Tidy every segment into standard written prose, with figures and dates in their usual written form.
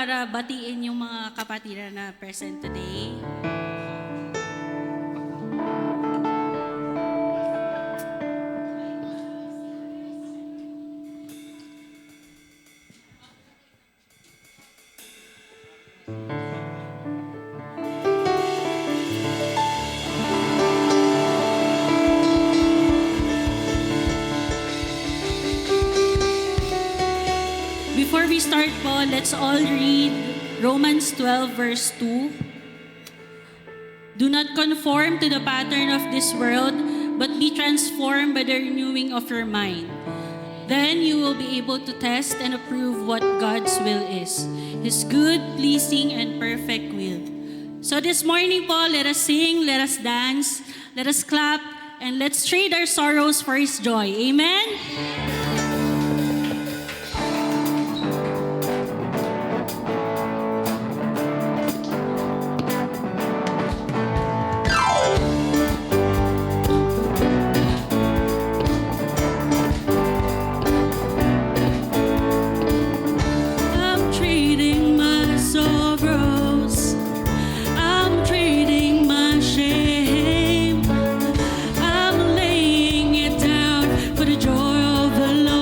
para batiin yung mga kapatiran na present today. Before we start po, let's all read Romans 12 verse 2. Do not conform to the pattern of this world, but be transformed by the renewing of your mind. Then you will be able to test and approve what God's will is, His good, pleasing, and perfect will. So this morning po, let us sing, let us dance, let us clap, and let's trade our sorrows for His joy. Amen? I'm laying it down for the joy of the Lord.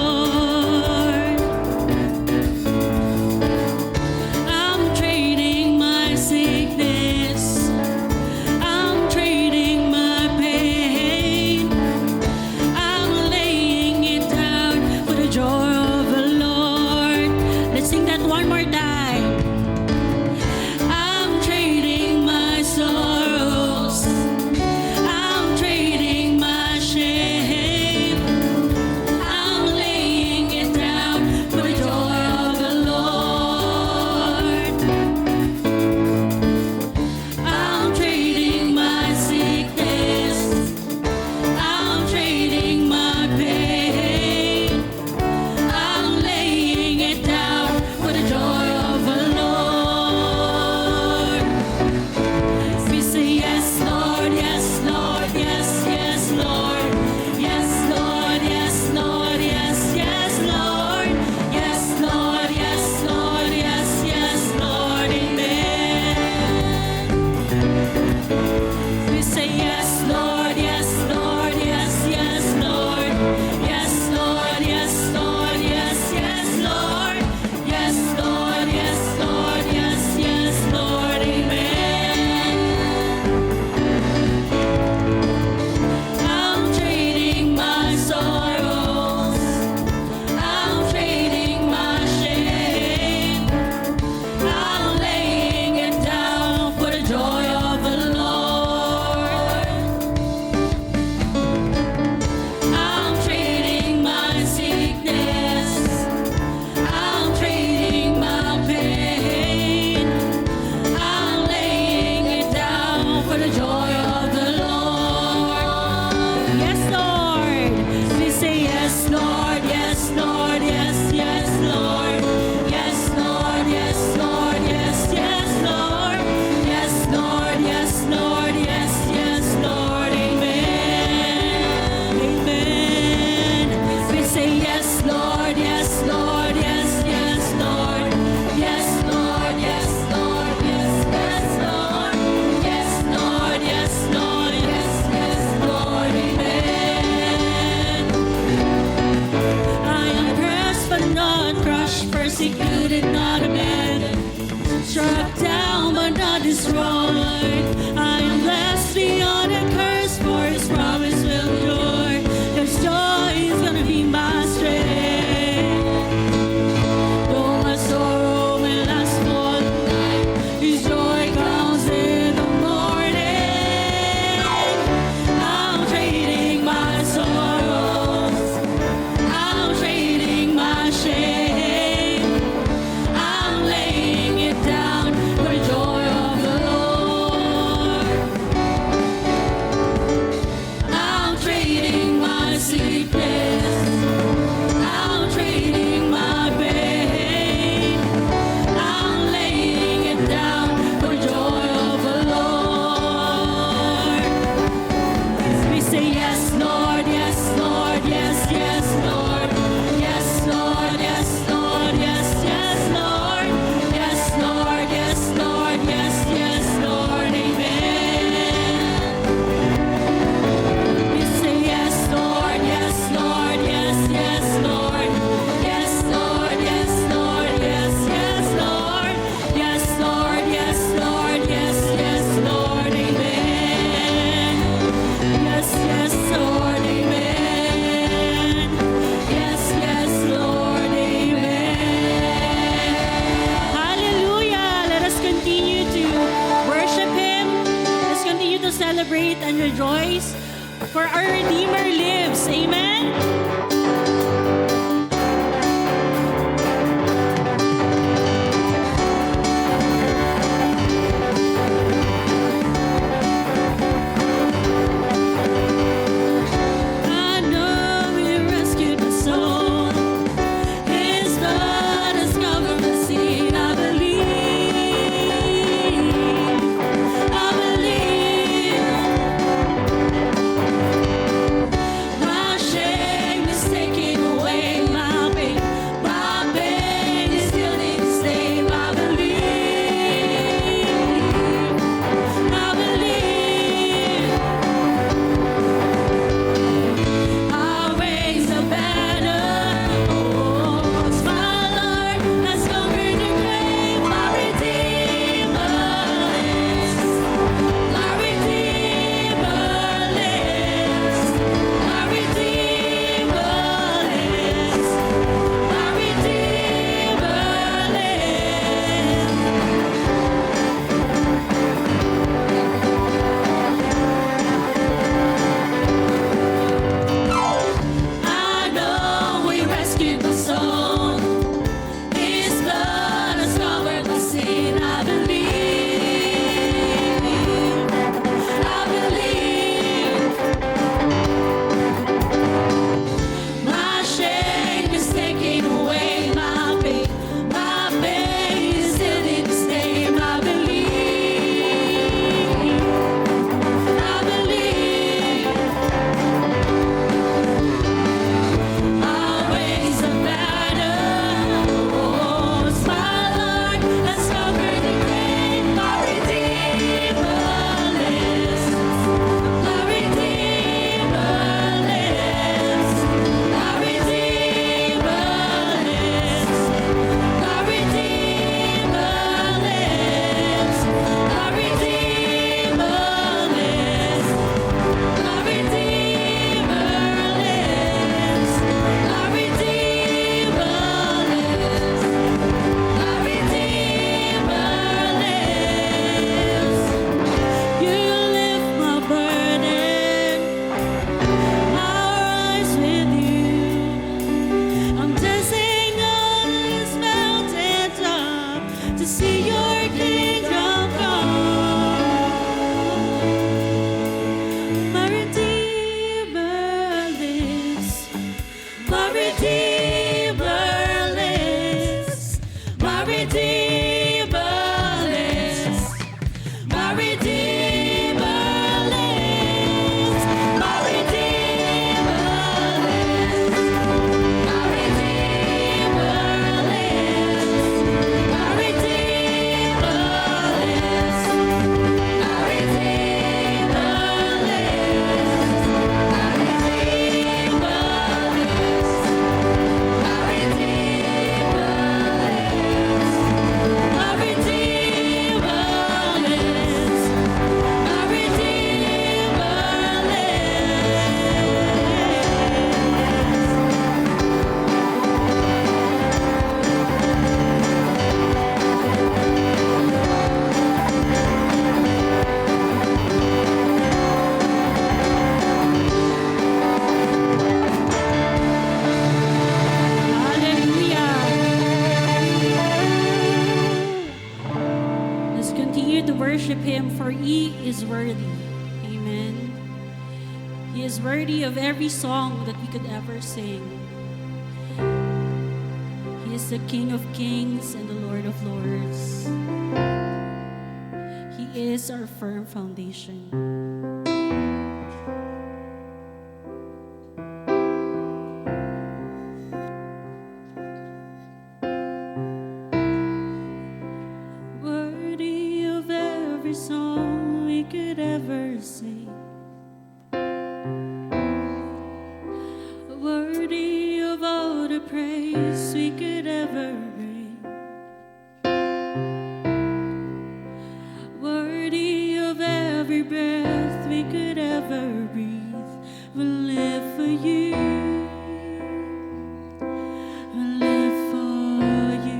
celebrate and rejoice, for our Redeemer lives. Amen? Worship Him, for He is worthy. Amen. He is worthy of every song that we could ever sing. He is the King of Kings and the Lord of Lords. He is our firm foundation. Song we could ever sing, worthy of all the praise we could ever bring, worthy of every breath we could ever breathe. We'll live for you, we'll live for you.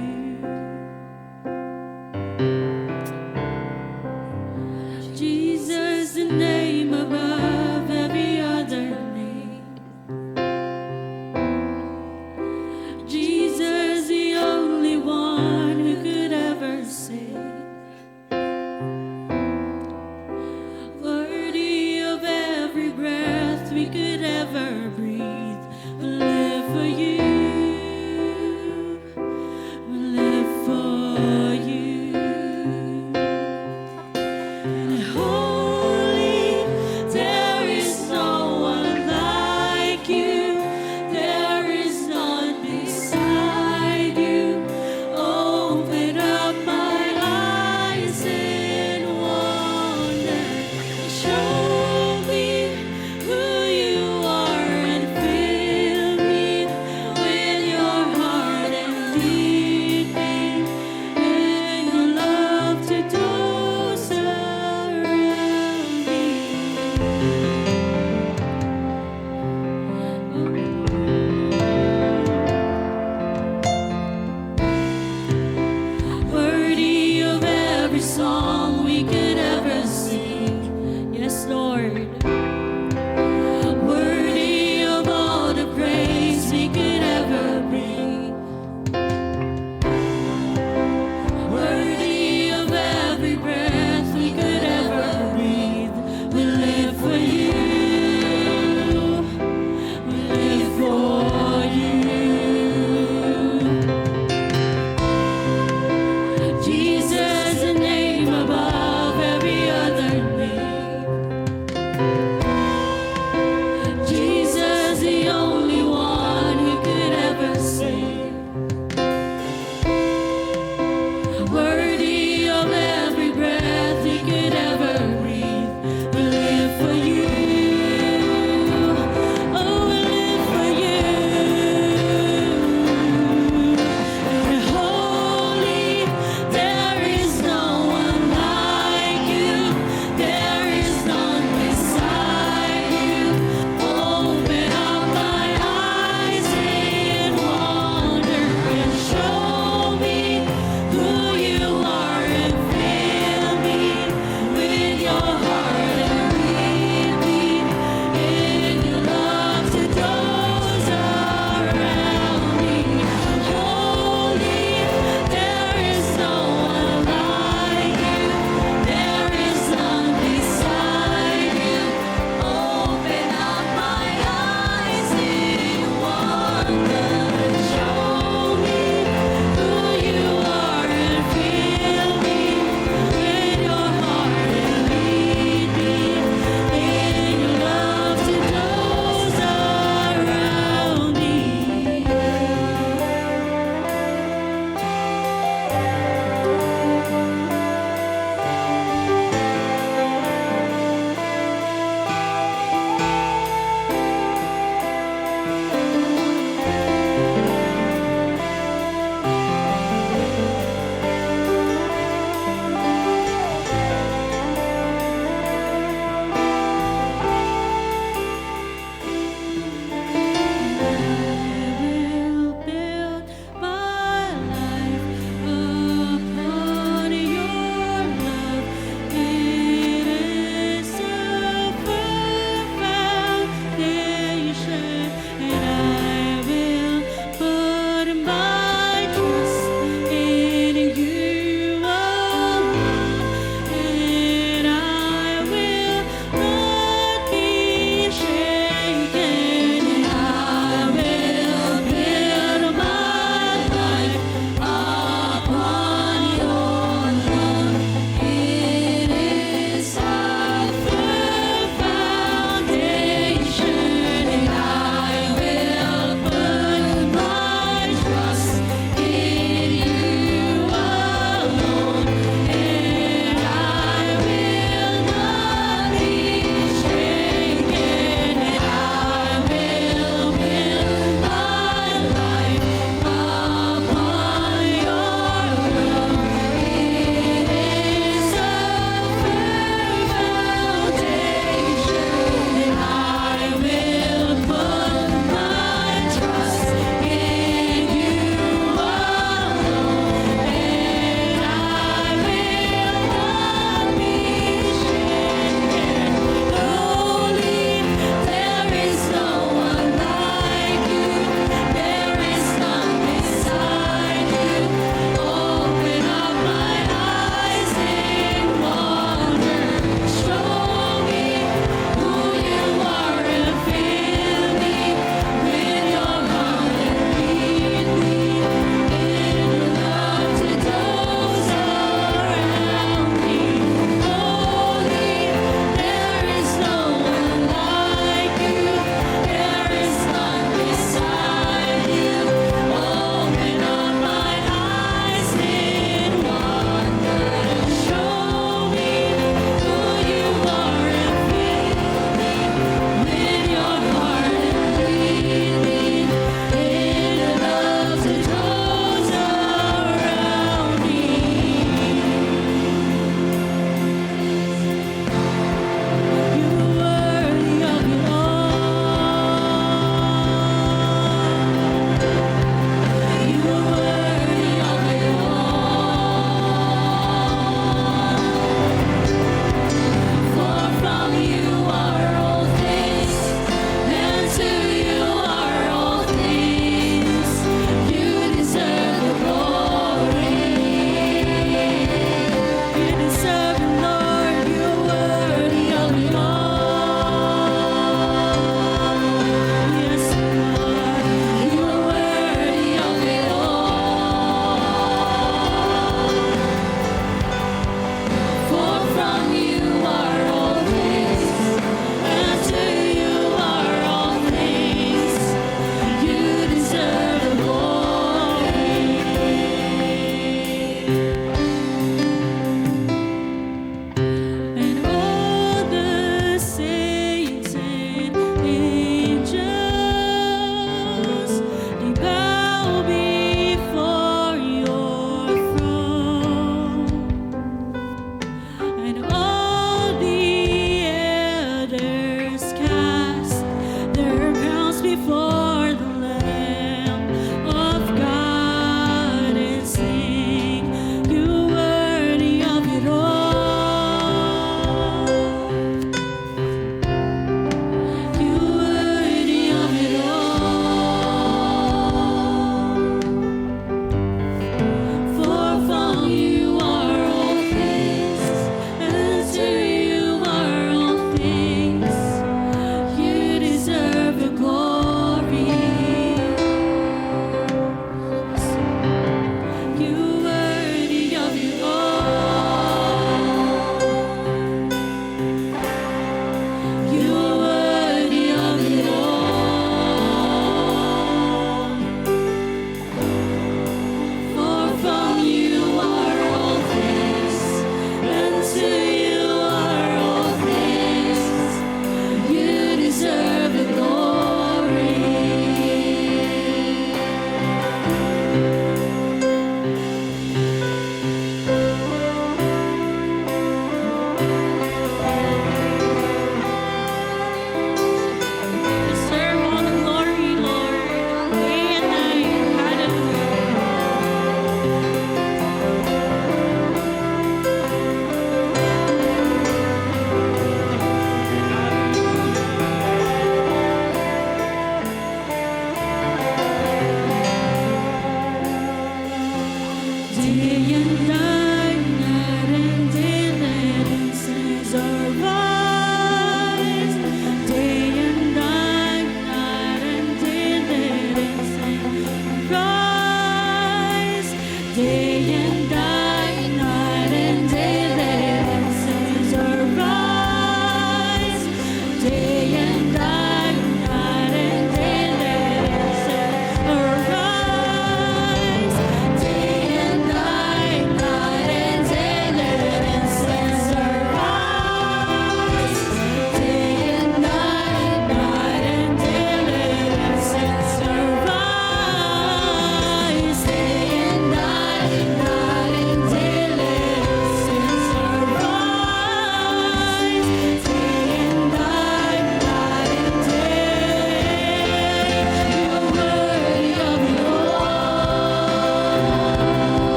Jesus, the name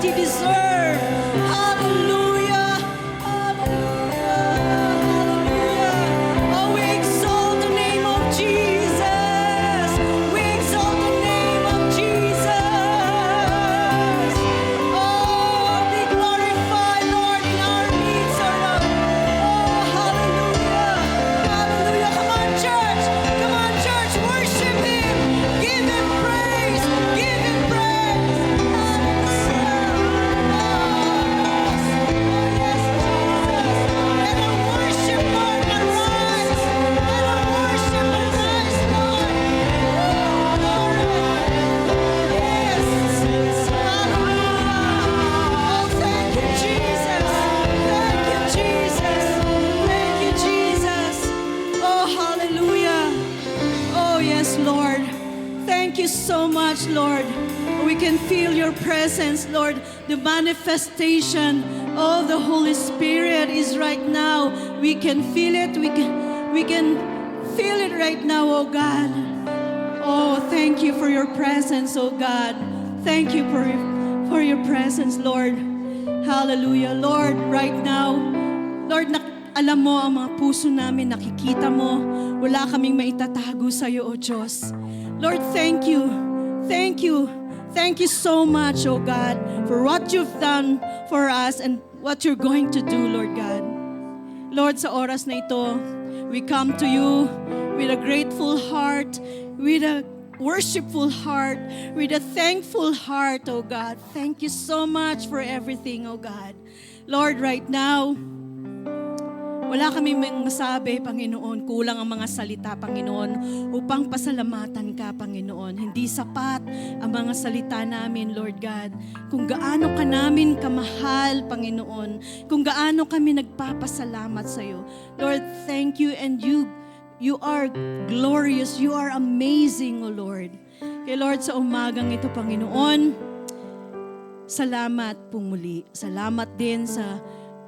that He deserves. Hallelujah. Hallelujah. Hallelujah. Oh, we exalt the name of Jesus. We exalt the name of Jesus. Oh, be glorified, Lord, in our midst, O Lord. Oh, hallelujah. Hallelujah. Come on, church. Come on, church. Worship Him. Give Him praise. Give Him praise. Lord, thank you so much, Lord. We can feel your presence, Lord. The manifestation of the Holy Spirit is right now. We can feel it. We can feel it right now, oh God. Oh, thank you for your presence, oh God. Thank you for your presence, Lord. Hallelujah. Lord, right now, Lord, alam mo ang mga puso namin, nakikita mo. Wala kaming maitatago sa iyo, O Diyos. Lord, thank you. Thank you. Thank you so much, O God, for what you've done for us and what you're going to do, Lord God. Lord, sa oras na ito, we come to you with a grateful heart, with a worshipful heart, with a thankful heart, O God. Thank you so much for everything, O God. Lord, right now, wala kami masabi, Panginoon. Kulang ang mga salita, Panginoon, upang pasalamatan ka, Panginoon. Hindi sapat ang mga salita namin, Lord God. Kung gaano ka namin kamahal, Panginoon. Kung gaano kami nagpapasalamat sa iyo. Lord, thank you, and you are glorious. You are amazing, O Lord. Kaya Lord, sa umagang ito, Panginoon, salamat pong muli. Salamat din sa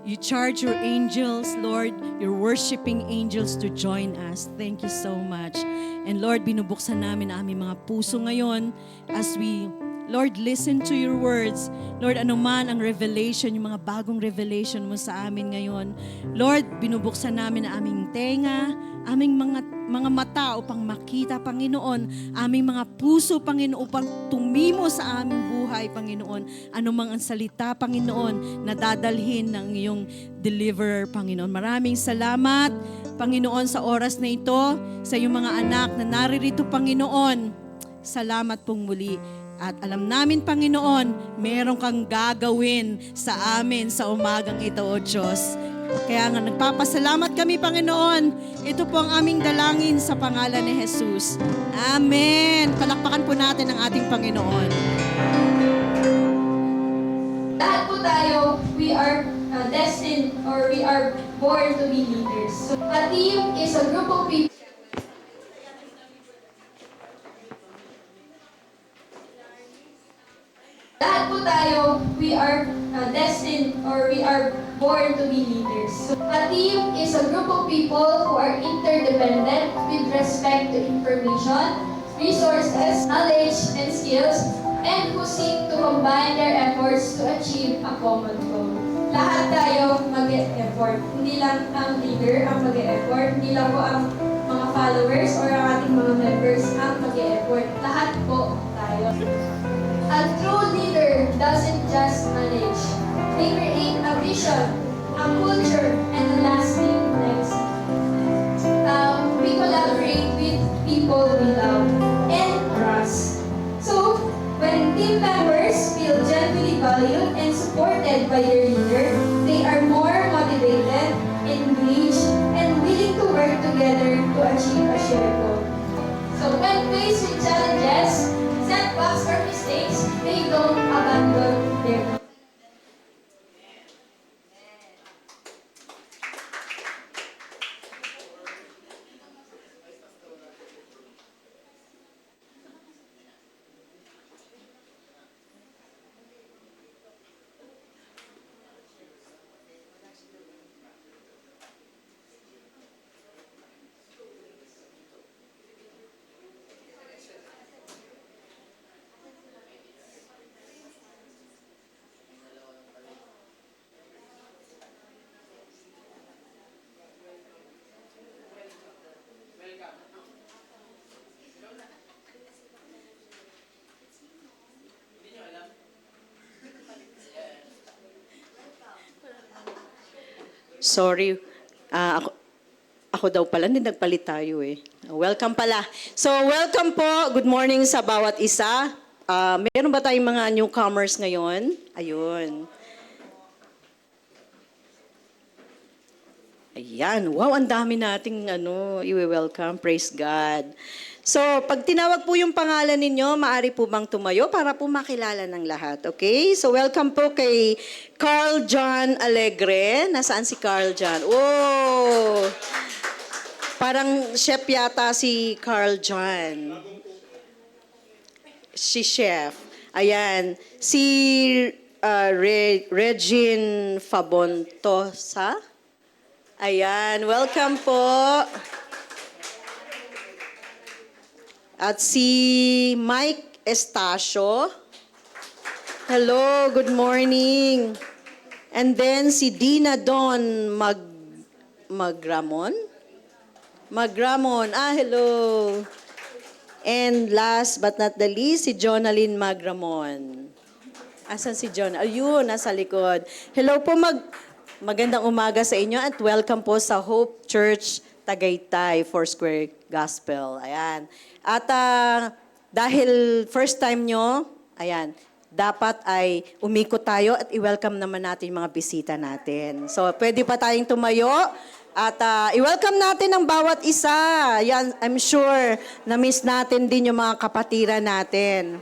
you charge your angels, Lord, your worshiping angels to join us. Thank you so much. And Lord, binubuksan namin ang aming mga puso ngayon as we, Lord, listen to your words. Lord, anuman ang revelation, yung mga bagong revelation mo sa amin ngayon. Lord, binubuksan namin ang aming tenga, aming mga mata upang makita, Panginoon, aming mga puso, Panginoon, upang tumimo sa aming buhay, Panginoon. Anumang ang salita, Panginoon, na dadalhin ng iyong deliverer, Panginoon. Maraming salamat, Panginoon, sa oras na ito, sa iyong mga anak na naririto, Panginoon. Salamat pong muli. At alam namin, Panginoon, meron kang gagawin sa amin sa umagang ito, O Diyos. Kaya nga nagpapasalamat kami, Panginoon. Ito po ang aming dalangin sa pangalan ni Jesus. Amen. Palakpakan po natin ang ating Panginoon. Lahat po tayo, we are destined or we are born to be leaders. So, a team is a group of people. Lahat po tayo, we are destined or we are born to be leaders. So, a team is a group of people who are interdependent with respect to information, resources, knowledge, and skills, and who seek to combine their efforts to achieve a common goal. Lahat tayo mag-e-effort. Hindi lang ang leader ang mag-e-effort, hindi lang po ang mga followers or ang ating mga members ang mag-e-effort. Lahat po tayo. A true leader doesn't just manage. They create a vision, a culture, and a lasting legacy. We collaborate with people we love and trust. So, when team members feel genuinely valued and supported by their leader, they are more motivated, engaged, and willing to work together to achieve a shared goal. So, when faced with challenges, setbacks, or mistakes, they don't abandon their Sorry. Ako daw pala, hindi nagpalit tayo eh. Welcome pala. So, welcome po. Good morning sa bawat isa. Meron ba tayong mga newcomers ngayon? Ayun. Ayan. Wow, ang dami nating i-welcome. Praise God. So, pag tinawag po yung pangalan ninyo, maaari po bang tumayo para po makilala ng lahat. Okay? So, welcome po kay Carl John Alegre. Nasaan si Carl John? Oh! Parang chef yata si Carl John. Si chef. Ayan. Si Regine Fabontosa. Ayan. Welcome po. At si Mike Estacio. Hello, good morning. And then si Dina Don Magramon. Hello. And last but not the least, si Jonalyn Magramon. Asan si John? Ayun, nasa likod. Hello po, magandang umaga sa inyo at welcome po sa Hope Church Tagaytay, Foursquare Gospel. Ayan. At dahil first time nyo, ayan, dapat ay umikot tayo at i-welcome naman natin yung mga bisita natin. So, pwede pa tayong tumayo at i-welcome natin ang bawat isa. Yan, I'm sure na-miss natin din yung mga kapatiran natin.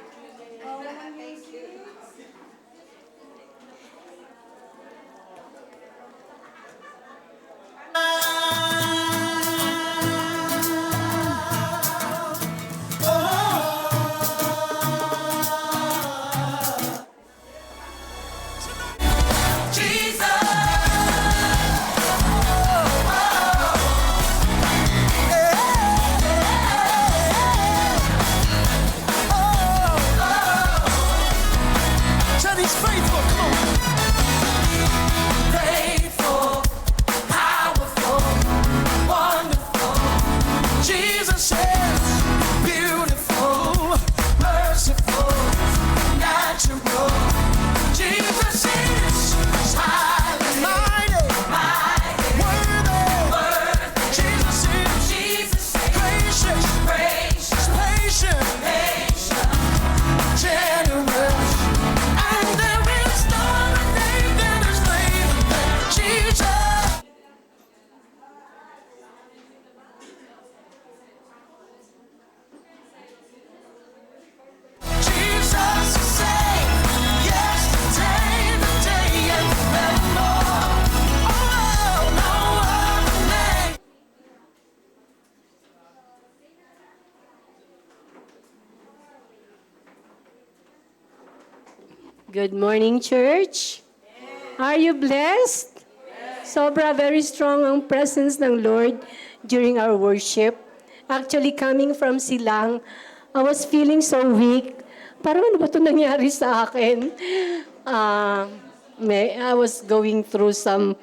He's faithful, come on. Faithful, powerful, wonderful. Jesus is beautiful, merciful, natural. Jesus is highly mighty, worthy. Jesus is gracious, patient, generous. Good morning, church. Are you blessed? Sobra, very strong ang presence ng Lord during our worship. Actually, coming from Silang, I was feeling so weak. Parang ano ba ito nangyari sa akin? I was going through some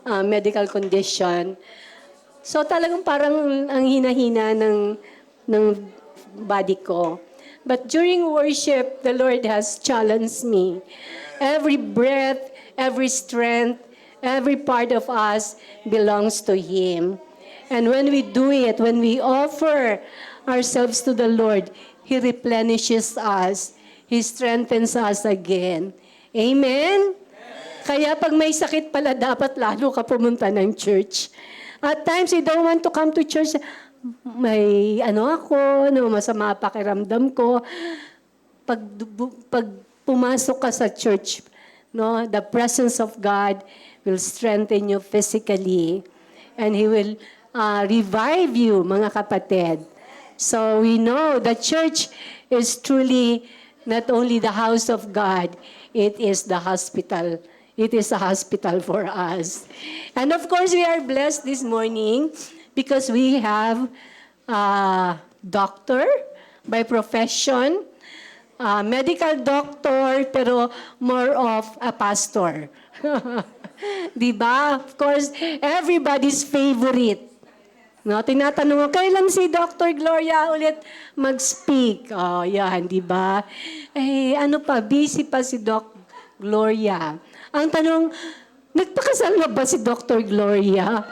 medical condition. So talagang parang ang hina-hina ng body ko. But during worship, the Lord has challenged me. Every breath, every strength, every part of us belongs to Him. And when we do it, when we offer ourselves to the Lord, He replenishes us. He strengthens us again. Amen? Kaya pag may sakit pala, dapat lalo ka pumunta ng church. At times, you don't want to come to church. May masama pakiramdam ko. Pag pumasok ka sa church, the presence of God will strengthen you physically. And He will revive you, mga kapatid. So we know the church is truly not only the house of God, it is the hospital. It is a hospital for us. And of course, we are blessed this morning because we have a doctor by profession, medical doctor, pero more of a pastor. Diba? Of course, everybody's favorite. No, tinatanong ko, kailan si Dr. Gloria ulit mag-speak? Oh, yan, diba? Busy pa si Doc Gloria. Ang tanong, Nagpakasal na ba si Dr. Gloria?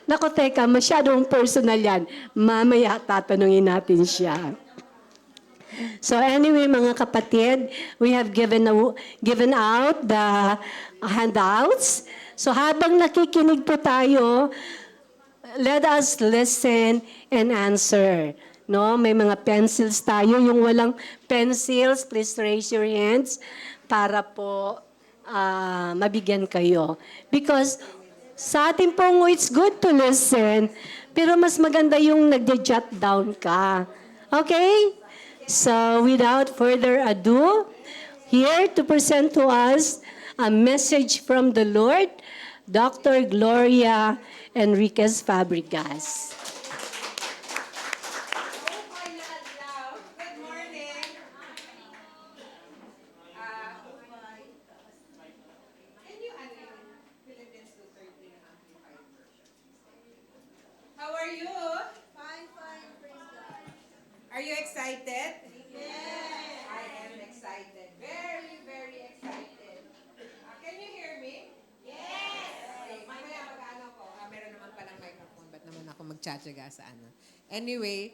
Nako, teka, masyadong personal yan. Mamaya tatanungin natin siya. So anyway, mga kapatid, we have given out the handouts. So habang nakikinig po tayo, let us listen and answer. No, may mga pencils tayo. Yung walang pencils, please raise your hands para po mabigyan kayo. Because sa ating pong, it's good to listen, pero mas maganda yung nagde-jot down ka. Okay? So, without further ado, here to present to us a message from the Lord, Dr. Gloria Enriquez Fabregas. Good morning. Can you ano yung Philippines 2:30 na amplified version? How are you? Fine, praise God. Are you excited? Yes. I am excited. Very, very excited. Can you hear me? Yes. Okay, mamaya mag-ano ko. Meron naman palang microphone. Ba't naman ako magtsatsaga sa ano? Anyway,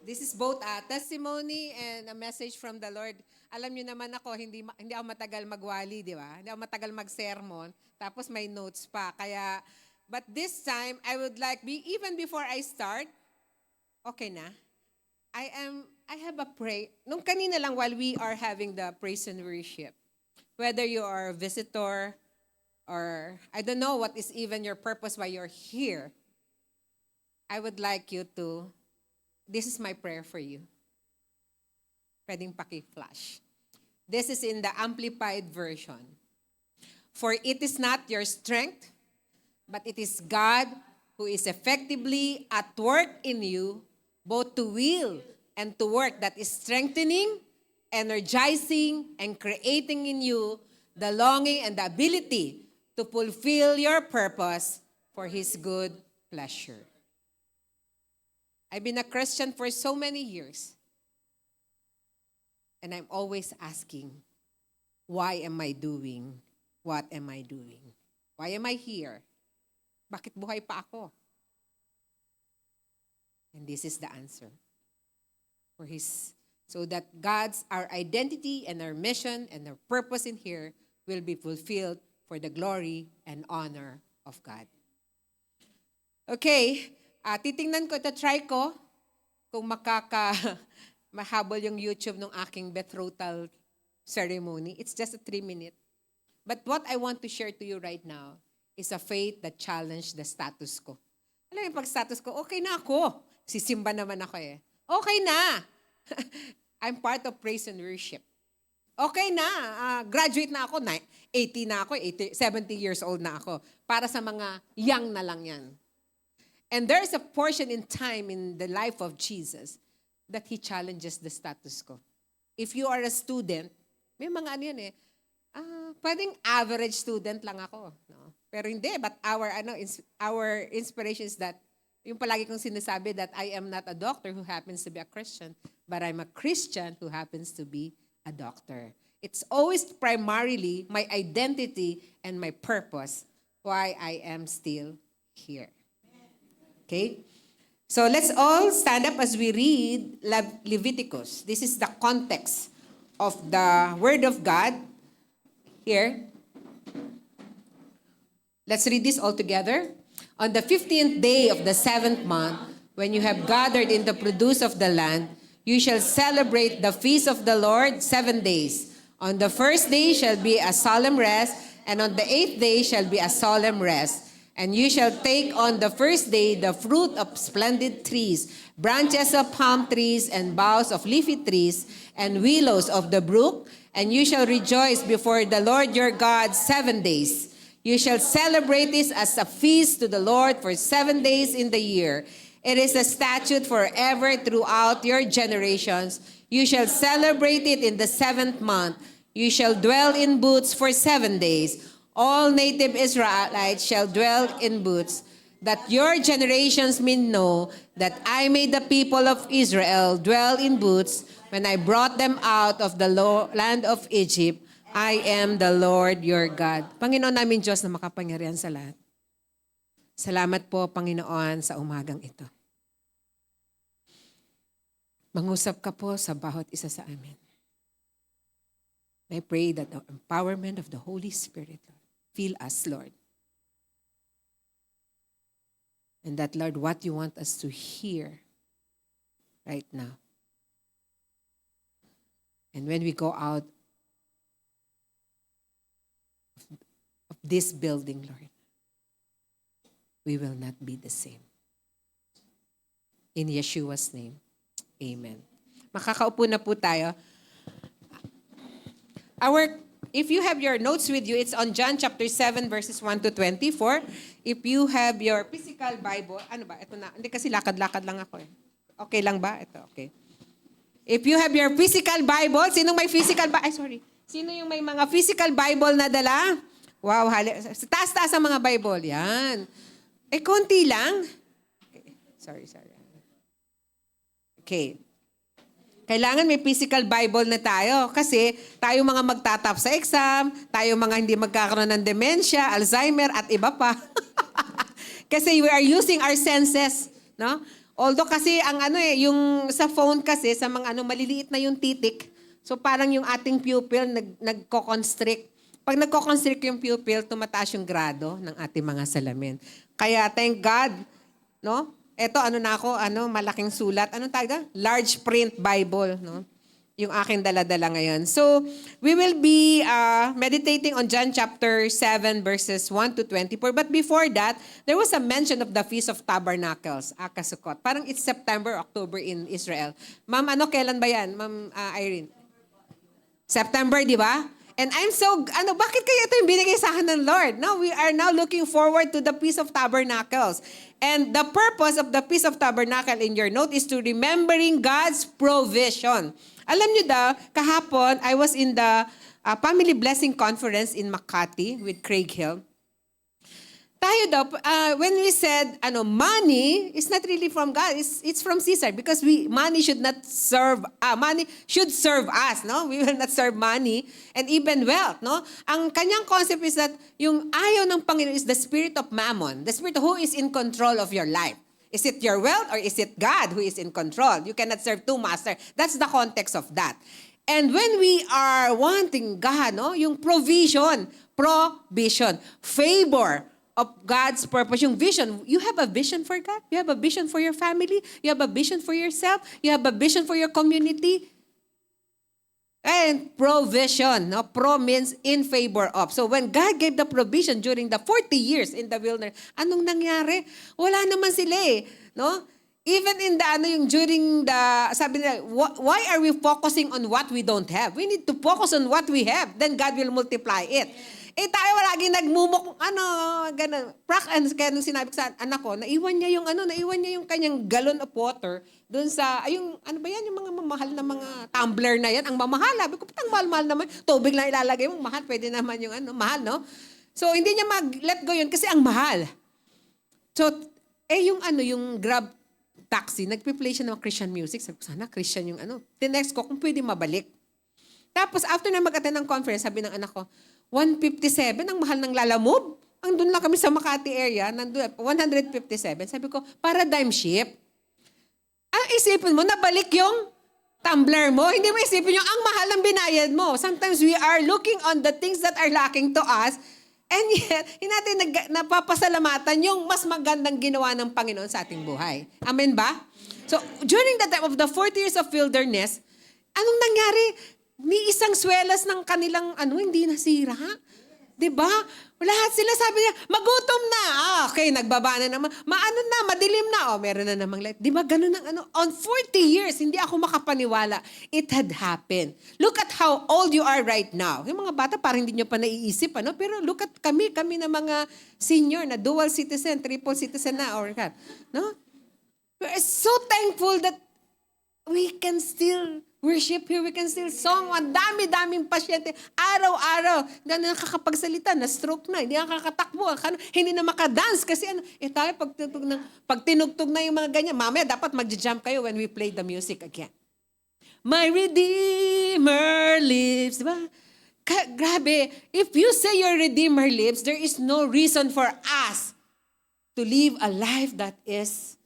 this is both a testimony and a message from the Lord. Alam niyo naman ako, hindi ako matagal magwali, di ba? Hindi ako matagal mag-sermon, tapos may notes pa. Kaya, but this time, I would like, even before I start, okay na? I have a pray. Nung kanina lang while we are having the praise and worship, whether you are a visitor, or I don't know what is even your purpose why you're here, I would like you to, this is my prayer for you. Pwedeng paki-flash. This is in the amplified version. For it is not your strength, but it is God who is effectively at work in you, both to will and to work, that is strengthening, energizing, and creating in you the longing and the ability to fulfill your purpose for His good pleasure. I've been a Christian for so many years. And I'm always asking, why am I doing what am I doing? Why am I here? Bakit buhay pa ako? And this is the answer. So that our identity and our mission and our purpose in here will be fulfilled for the glory and honor of God. Okay. Titingnan ko, try ko kung mahabol yung YouTube ng aking betrothal ceremony. It's just a 3-minute. But what I want to share to you right now is a faith that challenged the status quo. Alam mo, pag status quo, okay na ako. Sisimba naman ako eh. Okay na. I'm part of praise and worship. Okay na. Graduate na ako. 80 na ako. 70 years old na ako. Para sa mga young na lang yan. And there's a portion in time in the life of Jesus that He challenges the status quo. If you are a student, may mga ano yan eh, pwedeng average student lang ako. No? Pero hindi, but our inspiration is that, yung palagi kong sinasabi that I am not a doctor who happens to be a Christian, but I'm a Christian who happens to be a doctor. It's always primarily my identity and my purpose why I am still here. Okay? So let's all stand up as we read Leviticus. This is the context of the Word of God here. Let's read this all together. On the 15th day of the 7th month, when you have gathered in the produce of the land, you shall celebrate the feast of the Lord 7 days. On the first day shall be a solemn rest, and on the 8th day shall be a solemn rest. And you shall take on the first day the fruit of splendid trees, branches of palm trees, and boughs of leafy trees, and willows of the brook, and you shall rejoice before the Lord your God 7 days. You shall celebrate this as a feast to the Lord for 7 days in the year. It is a statute forever throughout your generations. You shall celebrate it in the 7th month. You shall dwell in booths for 7 days. All native Israelites shall dwell in booths. that your generations may know that I made the people of Israel dwell in booths when I brought them out of the land of Egypt. I am the Lord your God. Panginoon namin Diyos na makapangyarihan sa lahat. Salamat po, Panginoon, sa umagang ito. Mangusap ka po sa bawat isa sa amin. I pray that the empowerment of the Holy Spirit, Lord, fill us, Lord. And that, Lord, what you want us to hear right now. And when we go out of this building, Lord, we will not be the same. In Yeshua's name, amen. Makakaupo na po tayo. If you have your notes with you, it's on John chapter 7 verses 1 to 24. If you have your physical Bible, ano ba? Ito na. Hindi kasi lakad-lakad lang ako eh. Okay lang ba? Ito, okay. If you have your physical Bible, sinong may physical Bible? Ay, sorry. Sino yung may mga physical Bible na dala? Wow, taas-taas ang mga Bible. Yan. Eh, konti lang. Okay. Sorry. Okay. Kailangan may physical Bible na tayo kasi tayo mga magtatap sa exam, tayo mga hindi magkakaroon ng dementia, Alzheimer at iba pa. Kasi we are using our senses, no? Although kasi ang yung sa phone kasi sa mga maliliit na yung titik. So parang yung ating pupil nagko-constrict. Pag nagko-constrict yung pupil, tumataas yung grado ng ating mga salamin. Kaya thank God, no? Ito, malaking sulat. Anong tawag? Large print Bible, no? Yung aking dala-dala ngayon. So, we will be meditating on John chapter 7 verses 1 to 24. But before that, there was a mention of the Feast of Tabernacles, Akasukot. Parang it's September, October in Israel. Ma'am, kailan ba yan? Ma'am Irene? September, di ba? And I'm so, bakit kaya ito yung binigay sa akin ng Lord? No, we are now looking forward to the Feast of Tabernacles. And the purpose of the Feast of Tabernacle in your note is to remembering God's provision. Alam niyo daw, kahapon, I was in the Family Blessing Conference in Makati with Craig Hill. Tayo daw, when we said, money is not really from God, it's from Caesar because money should not serve, money should serve us, no? We will not serve money and even wealth, no? Ang kanyang concept is that yung ayaw ng Panginoon is the spirit of mammon, the spirit who is in control of your life. Is it your wealth or is it God who is in control? You cannot serve two masters. That's the context of that. And when we are wanting God, no? Yung provision, favor, of God's purpose, yung vision. You have a vision for God. You have a vision for your family. You have a vision for yourself. You have a vision for your community. And provision. No? Pro means in favor of. So when God gave the provision during the 40 years in the wilderness, anong nangyari? Wala naman sila eh. No? Even in the, during the, sabi nila, why are we focusing on what we don't have? We need to focus on what we have. Then God will multiply it. Eh tayo lagi nagmumok, gano'n. Kaya nung sinabi ko sa anak ko, naiwan niya yung kanyang gallon of water doon sa, yung mga mamahal na mga tumbler na yan, ang mamahal. Sabi ko, patang mahal naman, tubig lang ilalagay mo, mahal, pwede naman yung mahal, no? So, hindi niya mag-let go yun kasi ang mahal. So, yung Grab taxi, nagpe-play siya ng Christian music. Sabi ko, sana Christian yung Tinext ko kung pwede mabalik. Tapos, after na mag-attend ng conference, sabi ng anak ko, 157, ang mahal ng Lalamove. Andun lang kami sa Makati area, 157. Sabi ko, paradigm shift. Ang isipin mo, nabalik yung tumbler mo. Hindi mo isipin yung ang mahal ng binayad mo. Sometimes we are looking on the things that are lacking to us, and yet, hindi natin napapasalamatan yung mas magandang ginawa ng Panginoon sa ating buhay. Amen ba? So, during the time of the 40 years of wilderness, anong nangyari? Ni isang swelas ng kanilang hindi nasira. 'Di ba? Lahat sila sabi niya, magutom na. Okay, nagbaba na naman. Madilim na. Meron na namang light. 'Di ba ganun ang on 40 years hindi ako makapaniwala. It had happened. Look at how old you are right now. Yung mga bata parang hindi nyo pa naiisip, pero look at kami na mga senior na dual citizen, triple citizen na no? We're so thankful that we're worship here, we can still song. Ang dami-daming pasyente. Araw-araw. Hindi na nakakapagsalita, na-stroke na, hindi nakakatakbo, hindi na makadance. Kasi tayo, pag tinugtog na yung mga ganyan, mamaya dapat mag-jump kayo when we play the music again. My Redeemer lives. Diba? Grabe, if you say your Redeemer lives, there is no reason for us to live a life that is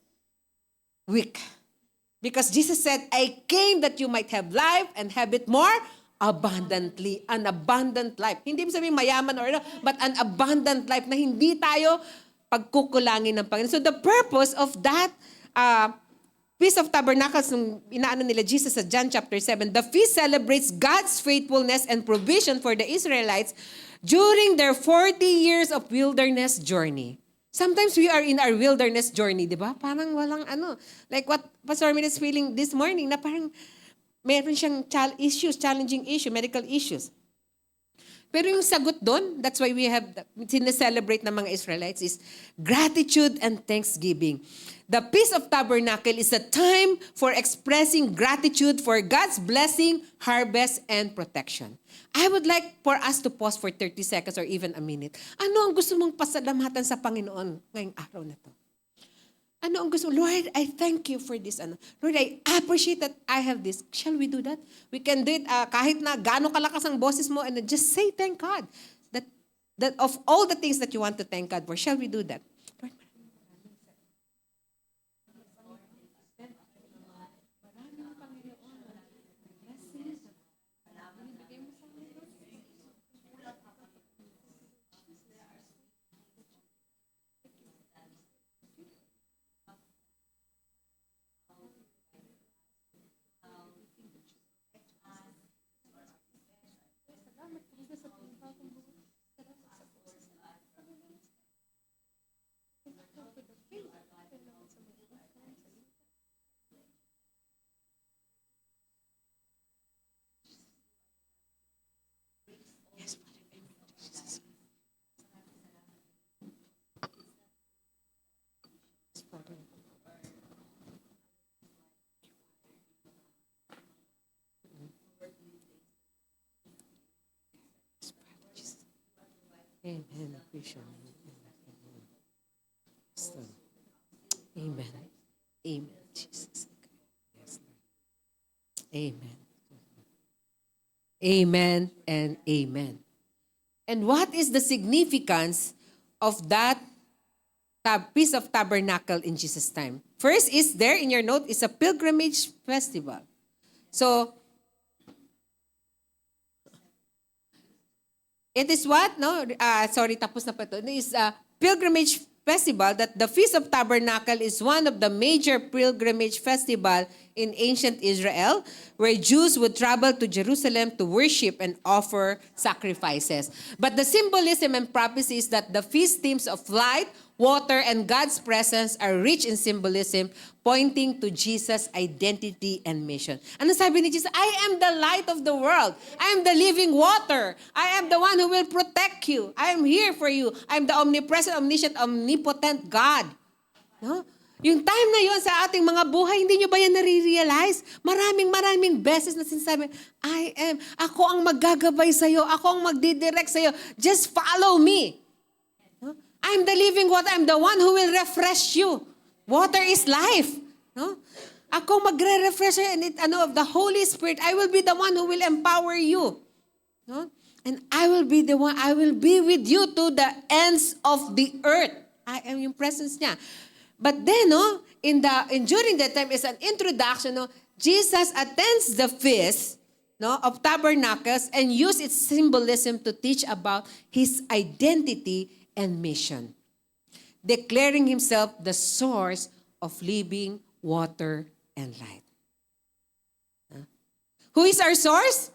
weak. Because Jesus said, I came that you might have life and have it more abundantly. An abundant life. Hindi mo sabihin mayaman or ano, but an abundant life na hindi tayo pagkukulangin ng Panginoon. So the purpose of that Feast of Tabernacles, nung inaano nila Jesus sa John chapter 7, the feast celebrates God's faithfulness and provision for the Israelites during their 40 years of wilderness journey. Sometimes we are in our wilderness journey, di ba? Parang walang ano. Like what Pastor Armin is feeling this morning, na parang meron siyang challenging issue, medical issues. Pero yung sagot doon, that's why we have, sineselebrate ng mga Israelites, is gratitude and thanksgiving. The Feast of Tabernacle is a time for expressing gratitude for God's blessing, harvest, and protection. I would like for us to pause for 30 seconds or even a minute. Ano ang gusto mong pasalamatan sa Panginoon ngayong araw na to? Ano ang gusto mo? Lord, I thank you for this. Lord, I appreciate that I have this. Shall we do that? We can do it kahit na gaano kalakas ang boses mo and just say thank God. That of all the things that you want to thank God for, shall we do that? Amen. Amen. Amen, Jesus. Yes, Lord. Amen. Amen and amen. And what is the significance of that Feast of Tabernacle in Jesus' time? First is there in your note is a pilgrimage festival. So, it is what? No, tapos na pa ito. It is a pilgrimage festival that the Feast of Tabernacle is one of the major pilgrimage festival in ancient Israel where Jews would travel to Jerusalem to worship and offer sacrifices. But the symbolism and prophecy is that the feast themes of light, water, and God's presence are rich in symbolism, pointing to Jesus' identity and mission. Ano sabi ni Jesus? I am the light of the world. I am the living water. I am the one who will protect you. I am here for you. I am the omnipresent, omniscient, omnipotent God. No? Yung time na yon sa ating mga buhay, hindi nyo ba yan nare-realize? Maraming beses na sinasabi, ako ang maggagabay sa'yo, ako ang magdidirect sa'yo, just follow me. No? I'm the living water, I'm the one who will refresh you. Water is life. No? Ako magre-refresh sa'yo, of the Holy Spirit, I will be the one who will empower you. No? And I will be the one, I will be with you to the ends of the earth. I am yung presence niya. But then, during that time is an introduction. Jesus attends the feast of tabernacles and use its symbolism to teach about his identity and mission, declaring himself the source of living water and light. Who is our source?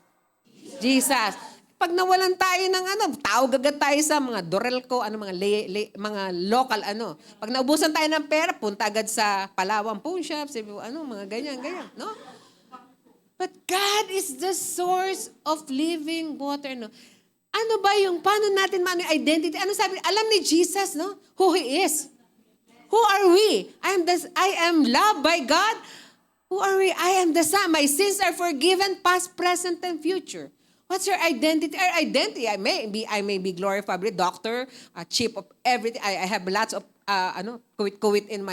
Jesus. Pag nawalan tayo ng tawag agad tayo sa mga Dorelco, mga local Pag naubusan tayo ng pera, punta agad sa Palawan Pawn Shop, mga ganyan, no? But God is the source of living water, no? Ano ba paano natin yung identity? Ano sabi? Alam ni Jesus, no? Who He is. Who are we? I am loved by God. Who are we? I am the Son. My sins are forgiven, past, present, and future. What's your identity? Our identity, I may be glorified, doctor, chief of everything. I have lots of kuwit in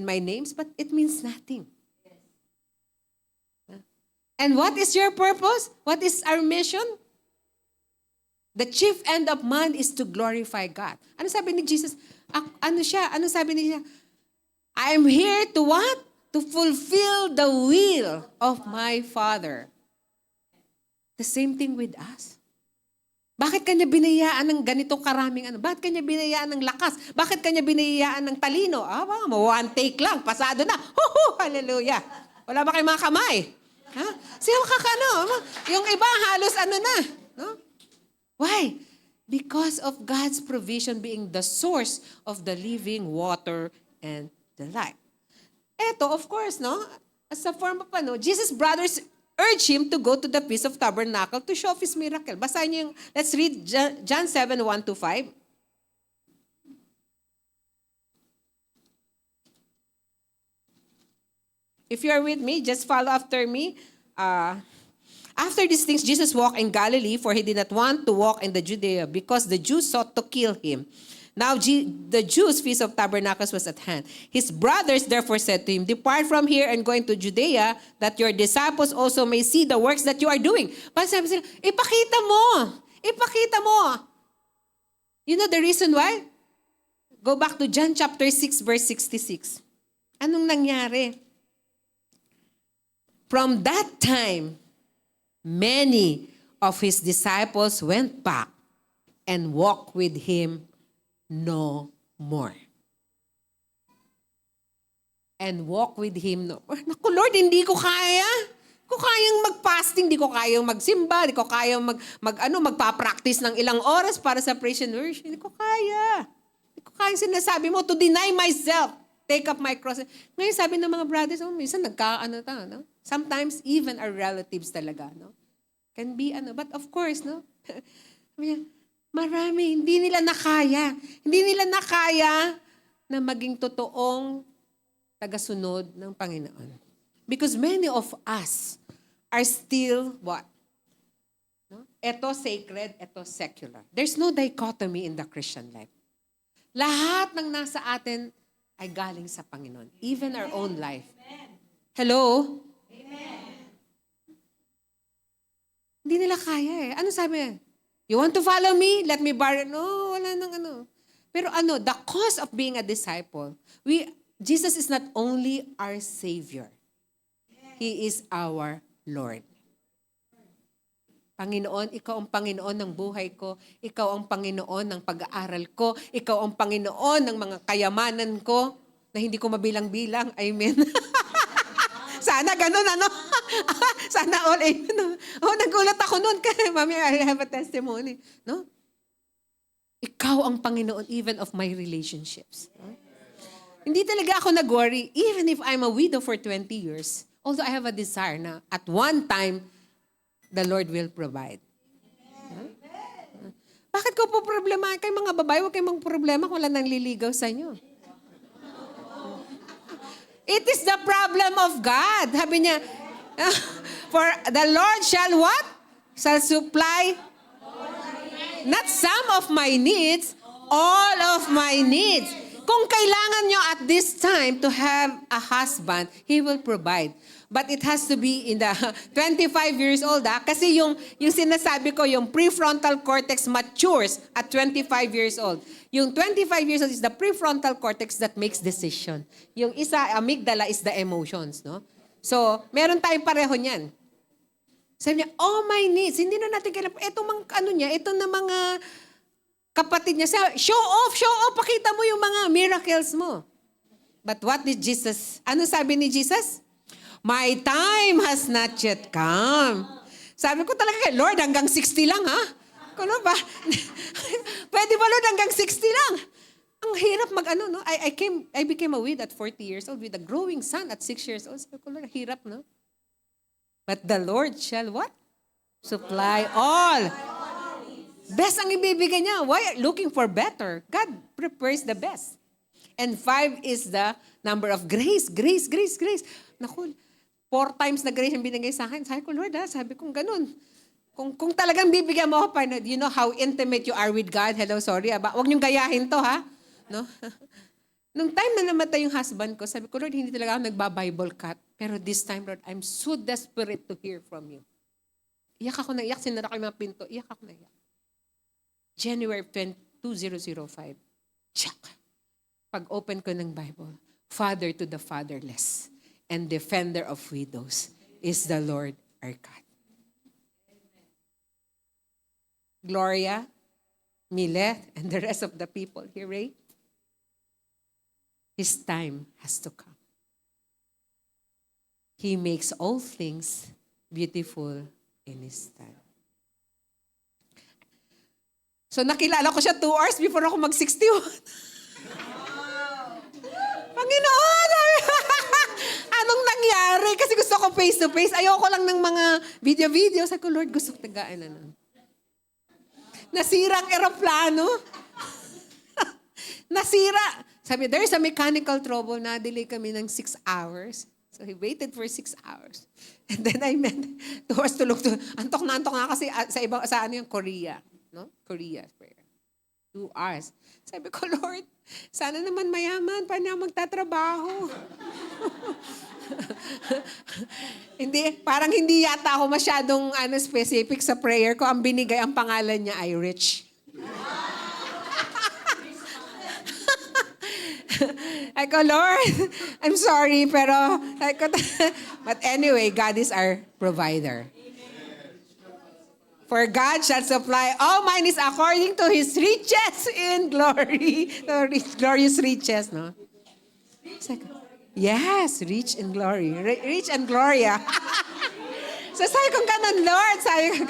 my names, but it means nothing. And what is your purpose? What is our mission? The chief end of man is to glorify God. Ano sabi ni Jesus? Ano sabi niya? I am here to what? To fulfill the will of my Father. The same thing with us. Bakit kanya binayaan ng ganitong karaming Bakit kanya binayaan ng lakas? Bakit kanya binayaan ng talino? One take lang, pasado na. Hallelujah. Wala ba kayong mga kamay? Ha? Sino yung iba halos na. No? Why? Because of God's provision being the source of the living water and the life. Eto, of course, no? As a form of Jesus' brothers urged him to go to the Feast of Tabernacle to show off his miracle. Basahin niyo let's read John 7, 1-5. If you are with me, just follow after me. After these things, Jesus walked in Galilee, for he did not want to walk in the Judea, because the Jews sought to kill him. Now the Jews' Feast of Tabernacles was at hand. His brothers therefore said to him, "Depart from here and go into Judea, that your disciples also may see the works that you are doing." Sabi sila, ipakita mo. Ipakita mo. You know the reason why? Go back to John chapter 6, verse 66. Anong nangyari? From that time, many of his disciples went back and walked with him no more. And walk with him no more. Naku, Lord, hindi ko kaya. Hindi ko kayang mag-fasting, hindi ko kayang magsimba, hindi ko kayang magpa-practice ng ilang oras para sa praise and worship. Hindi ko kaya. Hindi ko kaya sinasabi mo, to deny myself, take up my cross. Ngayon sabi ng mga brothers, minsan no? Sometimes even our relatives talaga, no? Can be but of course, no? Marami, hindi nila nakaya. Hindi nila nakaya na maging totoong tagasunod ng Panginoon. Because many of us are still what? No? Ito sacred, ito secular. There's no dichotomy in the Christian life. Lahat ng nasa atin ay galing sa Panginoon. Even our own life. Hello? Amen. Hindi nila kaya Ano sabi? You want to follow me? Let me borrow. No, wala nang Pero the cause of being a disciple, Jesus is not only our Savior. He is our Lord. Panginoon, ikaw ang Panginoon ng buhay ko. Ikaw ang Panginoon ng pag-aaral ko. Ikaw ang Panginoon ng mga kayamanan ko na hindi ko mabilang-bilang. Amen. Sana ganun, Sana all, amen. Nagulat ako noon. Mami, I have a testimony. No? Ikaw ang Panginoon even of my relationships. No? Hindi talaga ako nag-worry, even if I'm a widow for 20 years. Although I have a desire na at one time, the Lord will provide. No? Bakit ko po problema? Kayo mga babae, huwag kayong problema kung wala nang liligaw sa inyo. It is the problem of God. Sabi niya, for the Lord shall what? Shall supply not some of my needs, all of my needs. Kung kailangan nyo at this time to have a husband, He will provide. But it has to be in the 25 years old. Kasi yung sinasabi ko, yung prefrontal cortex matures at 25 years old. Yung 25 years old is the prefrontal cortex that makes decision. Yung isa, amygdala, is the emotions. No? So, meron tayong pareho niyan. Sabi niya, all my needs. Hindi na natin kailangan. Ito na mga kapatid niya. Show off, pakita mo yung mga miracles mo. But what did Jesus, ano sabi ni Jesus? My time has not yet come. Sabi ko talaga, Lord, hanggang 60 lang, ha? Ano ba? Pwede ba, Lord, hanggang 60 lang? Ang hirap no? I became a widow at 40 years old with a growing son at 6 years old. Sabi ko, Lord, hirap, no? But the Lord shall what? Supply all. Best ang ibibigay niya. Why? Looking for better. God prepares the best. And 5 is the number of grace. Grace. Naku, 4 times na grace ang binigay sa akin. Sabi ko, Lord, sabi kong ganun. Kung talagang bibigyan mo ako, you know how intimate you are with God? Hello, sorry. Huwag niyong gayahin to, ha? No? Nung time na namatay yung husband ko, sabi ko, Lord, hindi talaga ako nagba-Bible cut. Pero this time, Lord, I'm so desperate to hear from you. Iyak ako na iyak. Sinara ko yung mga pinto. Iyak ako na iyak. January 2005. Check. Pag-open ko ng Bible, Father to the fatherless and defender of widows is the Lord our God. Gloria, Milet, and the rest of the people here, right? His time has to come. He makes all things beautiful in His time. So nakilala ko siya 2 hours before ako mag-61. Panginoon! Anong nangyari? Kasi gusto ko face-to-face. Ayoko lang ng mga video-video. Sabi ko, Lord, gusto ko tagaan na nun. Nasira ang eroplano. Nasira. Sabi, there's a mechanical trouble. Na-delay kami ng 6 hours. So he waited for 6 hours. And then I meant, 2 hours tulog. Antok na kasi sa ano yung Korea. No? Korea prayer. 2 hours. Sabi ko, Lord, sana naman mayaman. Paano ako magtatrabaho? Parang hindi yata ako masyadong specific sa prayer ko. Ang binigay, ang pangalan niya ay Rich. I go, Lord, I'm sorry, pero but anyway, God is our provider. For God shall supply all my needs according to His riches in glory. Glorious riches, no? Yes, rich in glory. Rich and Gloria. So sabi kong ganun, Lord, sabi ko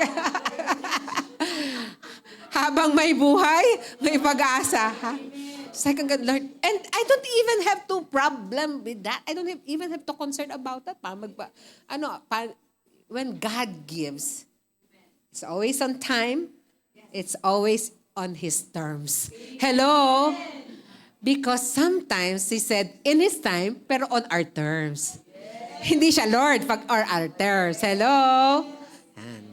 habang may buhay, may pag-asa. Ha? Sabi ko, Lord, and I don't even have to problem with that. I don't even have to concern about that. When God gives, it's always on time. It's always on His terms. Hello? Because sometimes He said, in His time, pero on our terms. Hindi siya, Lord, pag our terms. Hello? Yan.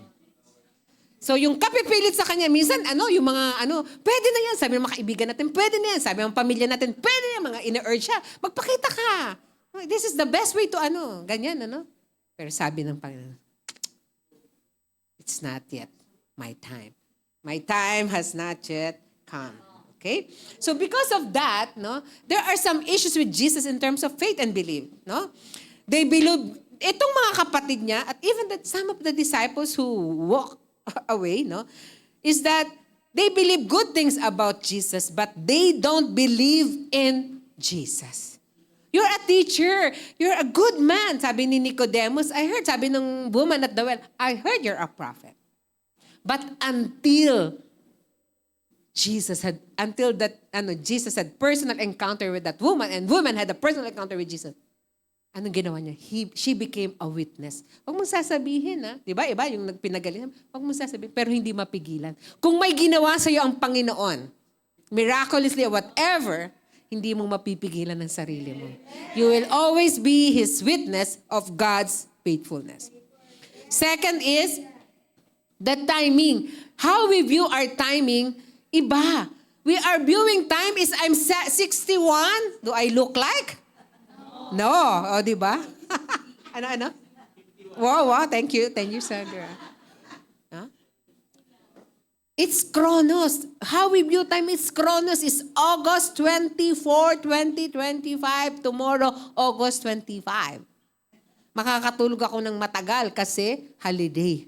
So yung kapipilit sa Kanya, minsan, yung mga, pwede na yan. Sabi ng mga kaibigan natin, pwede na yan. Sabi ng pamilya natin, pwede na yan. Mga ina-urge siya, magpakita ka. This is the best way to ganyan, Pero sabi ng Panginoon, it's not yet my time. My time has not yet come. Okay? So because of that, there are some issues with Jesus in terms of faith and belief. They believe, itong mga kapatid niya, at even some of the disciples who walk away, is that they believe good things about Jesus, but they don't believe in Jesus. You're a teacher. You're a good man. Sabi ni Nicodemus, sabi ng woman at the well, I heard you're a prophet. But until Jesus had personal encounter with that woman, and woman had a personal encounter with Jesus, anong ginawa niya? She became a witness. Huwag mong sasabihin, Di ba? Iba yung nagpinagalingan. Huwag mong sasabihin, pero hindi mapigilan. Kung may ginawa sa'yo ang Panginoon, miraculously, whatever, hindi mo mapipigilan ng sarili mo. You will always be His witness of God's faithfulness. Second is, the timing. How we view our timing, iba. We are viewing time is I'm 61. Do I look like? No. O, di ba? Ano? Wow. Thank you. Thank you, Sandra. Huh? It's Chronos. How we view time is Chronos. Is August 24, 2025. Tomorrow, August 25. Makakatulog ako ng matagal kasi holiday.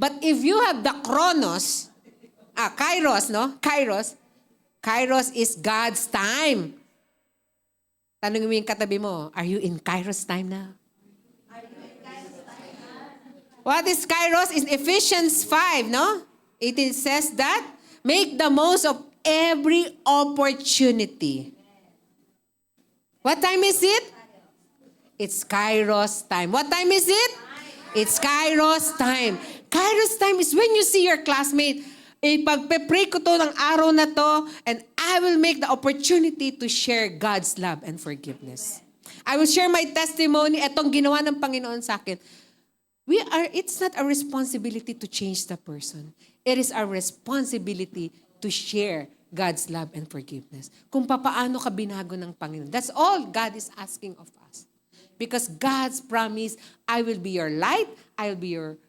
But if you have the Chronos, Kairos, Kairos is God's time. Tanungin mo yung katabi mo, are you in Kairos time now? What is Kairos? In Ephesians 5, It says that, make the most of every opportunity. What time is it? It's Kairos time. What time is it? It's Kairos time. Kairos time is when you see your classmate, pagpe-pray ko to ng araw na to, and I will make the opportunity to share God's love and forgiveness. I will share my testimony. Etong ginawa ng Panginoon sa akin. It's not a responsibility to change the person. It is our responsibility to share God's love and forgiveness. Kung papaano ka binago ng Panginoon. That's all God is asking of us. Because God's promise, I will be your light, I will be your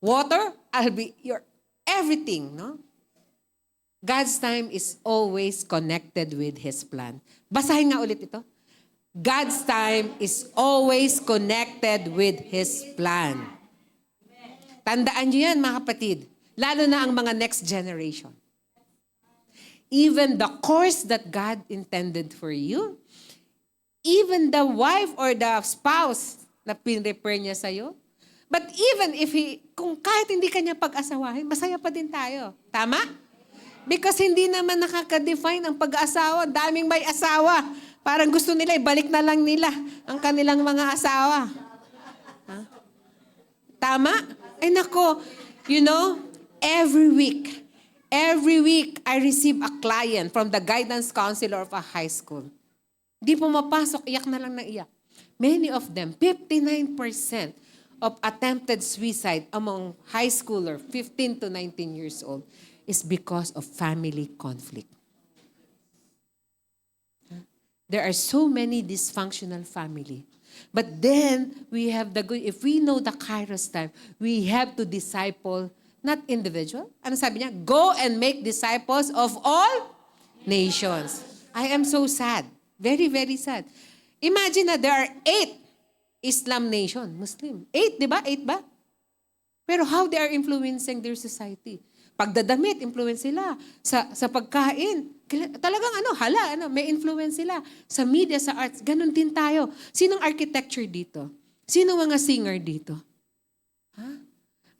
water, I'll be your everything, no? God's time is always connected with His plan. Basahin nga ulit ito. God's time is always connected with His plan. Tandaan niyo yan, mga kapatid. Lalo na ang mga next generation. Even the course that God intended for you, even the wife or the spouse na pinrepare niya sa'yo, but even if kung kahit hindi kanya pag-asawahin, masaya pa din tayo. Tama? Because hindi naman nakaka-define ang pag-aasawa. Daming may asawa. Parang gusto nila, ibalik na lang nila ang kanilang mga asawa. Ha? Tama? Ay nako, you know, every week, I receive a client from the guidance counselor of a high school. Di pumapasok, iyak na lang na iyak. Many of them, 59% of attempted suicide among high schooler, 15 to 19 years old, is because of family conflict. There are so many dysfunctional family. But then, we have the good, if we know the Kairos time, we have to disciple, not individual. Ano sabi niya? Go and make disciples of all nations. I am so sad. Very, very sad. Imagine na there are 8 Islam nation, Muslim. 8, di ba? 8 ba? Pero how they are influencing their society? Pagdadamit, influence sila. Sa pagkain, talagang may influence sila. Sa media, sa arts, ganun din tayo. Sinong architecture dito? Sinong mga singer dito? Huh?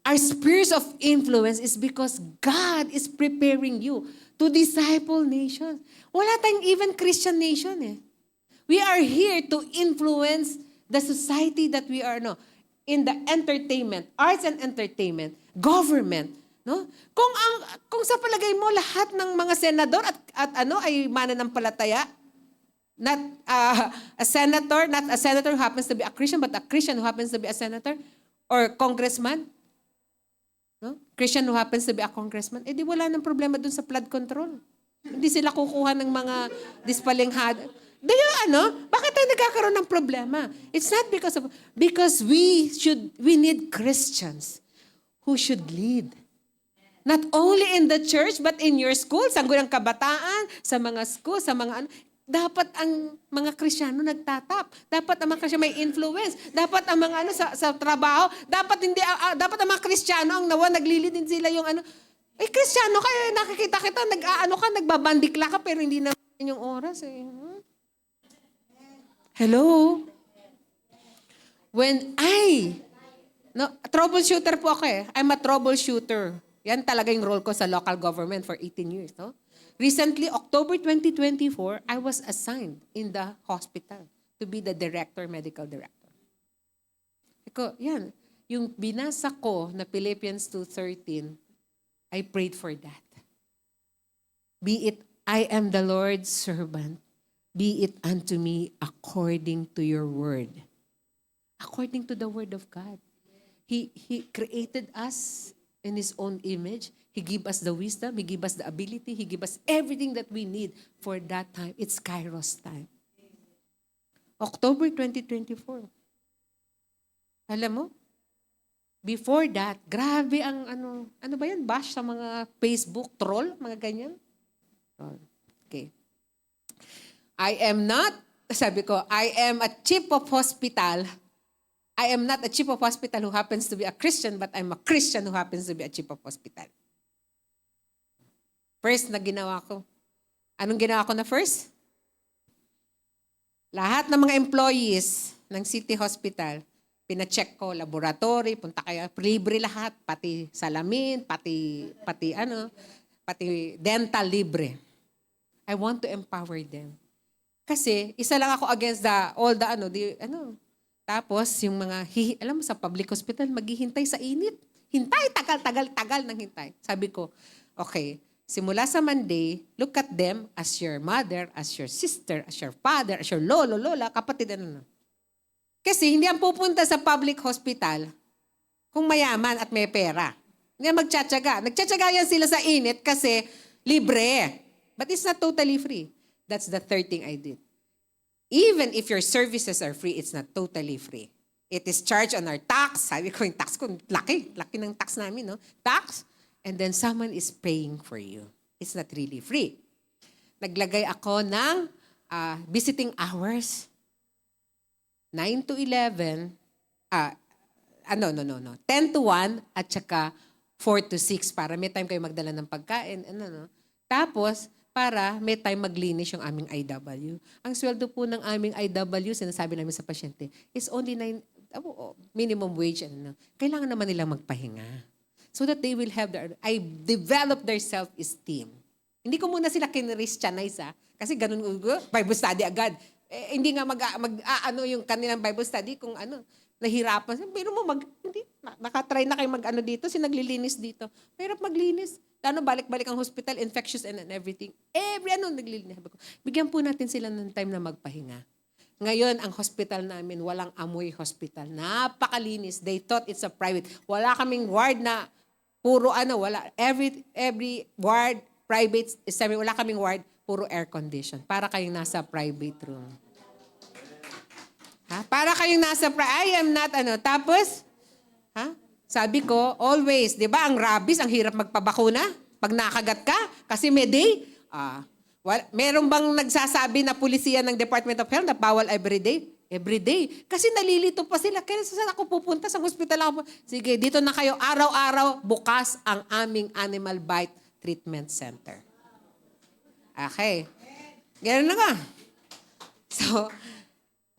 Our spheres of influence is because God is preparing you to disciple nations. Wala tayong even Christian nation eh. We are here to influence the society that we are in the entertainment, arts and entertainment, government, no? Kung sa palagay mo lahat ng mga senador at ay mananampalataya, not a senator who happens to be a Christian, but a Christian who happens to be a senator or congressman, no? Christian who happens to be a congressman, di wala nang problema dun sa flood control. Hindi sila kukuha ng mga dispalinghada. Bakit tayo nagkakaroon ng problema? It's not because we need Christians who should lead. Not only in the church, but in your school, sa gurang kabataan, sa mga school, sa mga dapat ang mga Kristiyano nagtatap. Dapat ang mga Kristiyano may influence. Dapat ang mga sa trabaho, dapat ang mga Kristiyano ang naglilid din sila yung Kristiyano kayo, nakikita kita, nagbabandikla ka, pero hindi naman yung oras eh. Hello? Troubleshooter po ako eh. I'm a troubleshooter. Yan talaga yung role ko sa local government for 18 years. No? Recently, October 2024, I was assigned in the hospital to be the medical director. Yung binasa ko na Philippians 2:13, I prayed for that. Be it, I am the Lord's servant. Be it unto me according to your word. According to the word of God. He created us in His own image. He gave us the wisdom. He gave us the ability. He gave us everything that we need for that time. It's Kairos time. October 2024. Alam mo? Before that, grabe ang ano ba yan? Bash sa mga Facebook, troll, mga ganyan. Okay. I am a chief of hospital. I am not a chief of hospital who happens to be a Christian, but I'm a Christian who happens to be a chief of hospital. First na ginawa ko. Anong ginawa ko na first? Lahat ng mga employees ng City Hospital, pina-check ko, laboratory, punta kayo, libre lahat, pati salamin, pati dental libre. I want to empower them. Kasi isa lang ako against tapos yung mga alam mo sa public hospital maghihintay sa init. Hintay, tagal ng hintay. Sabi ko, okay, Simula sa Monday, look at them as your mother, as your sister, as your father, as your lolo, lola, kapatid, ano. Kasi hindi ang pupunta sa public hospital kung mayaman at may pera. Hindi ang magtsatsaga. Nagtsatsaga yan sila sa init kasi libre. But it's not totally free. That's the third thing I did. Even if your services are free, it's not totally free. It is charged on our tax. Sabi ko, yung tax ko, laki ng tax namin, no? Tax. And then someone is paying for you. It's not really free. Naglagay ako ng visiting hours. 9 to 11, 10 to 1 at saka 4 to 6 para may time kayo magdala ng pagkain. Tapos, para may time maglinis yung aming IW. Ang sweldo po ng aming IW, sinasabi namin sa pasyente, is only minimum wage. Kailangan naman nilang magpahinga. So that they will have I develop their self-esteem. Hindi ko muna sila kinristyanize, kasi ganun, Bible study agad. Hindi nga yung kanilang Bible study kung nahirapan. Pero nakatry na kayo dito, naglilinis dito. Mahirap maglinis. Balik-balik ang hospital, infectious and everything. Naglilinis. Bigyan po natin sila ng time na magpahinga. Ngayon, ang hospital namin, walang amoy hospital. Napakalinis. They thought it's a private. Wala kaming ward na puro wala. Every ward, private, wala kaming ward, puro air condition. Para kayong nasa private room. Para kayong nasa I am not Tapos, sabi ko, always, di ba, ang rabies, ang hirap magpabakuna? Pag nakagat ka, kasi may day, meron bang nagsasabi na pulisiya ng Department of Health na bawal everyday? Everyday. Kasi nalilito pa sila. Kaya saan ako pupunta? Sa hospital ako. Sige, dito na kayo. Araw-araw, bukas ang aming Animal Bite Treatment Center. Okay. Ganun na nga. So,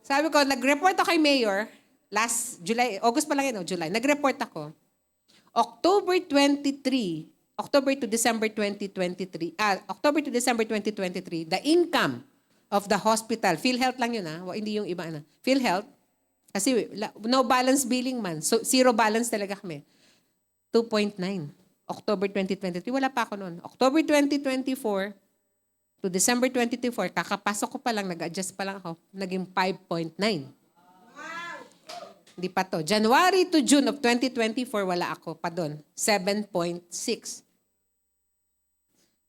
sabi ko, nag-report ako kay Mayor last July, August pa lang yun, July. Nag-report ako. October to December 2023, the income of the hospital, PhilHealth lang yun, hindi yung iba, PhilHealth, kasi no balance billing man, so zero balance talaga kami. 2.9. October 2023, wala pa ako noon. October 2024 to December 2024, kakapasok ko pa lang, nag-adjust pa lang ako, naging 5.9. Hindi pa to. January to June of 2024, wala ako pa doon. 7.6.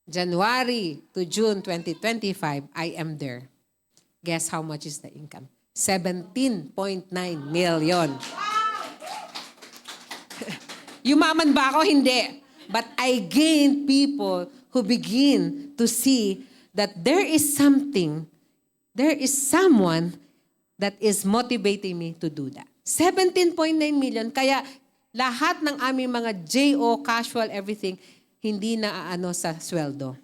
January to June 2025, I am there. Guess how much is the income? 17.9 million. Yumaman ba ako? Hindi. But I gained people who begin to see that there is someone that is motivating me to do that. 17.9 million. Kaya lahat ng aming mga JO, casual, everything, hindi na sa sweldo.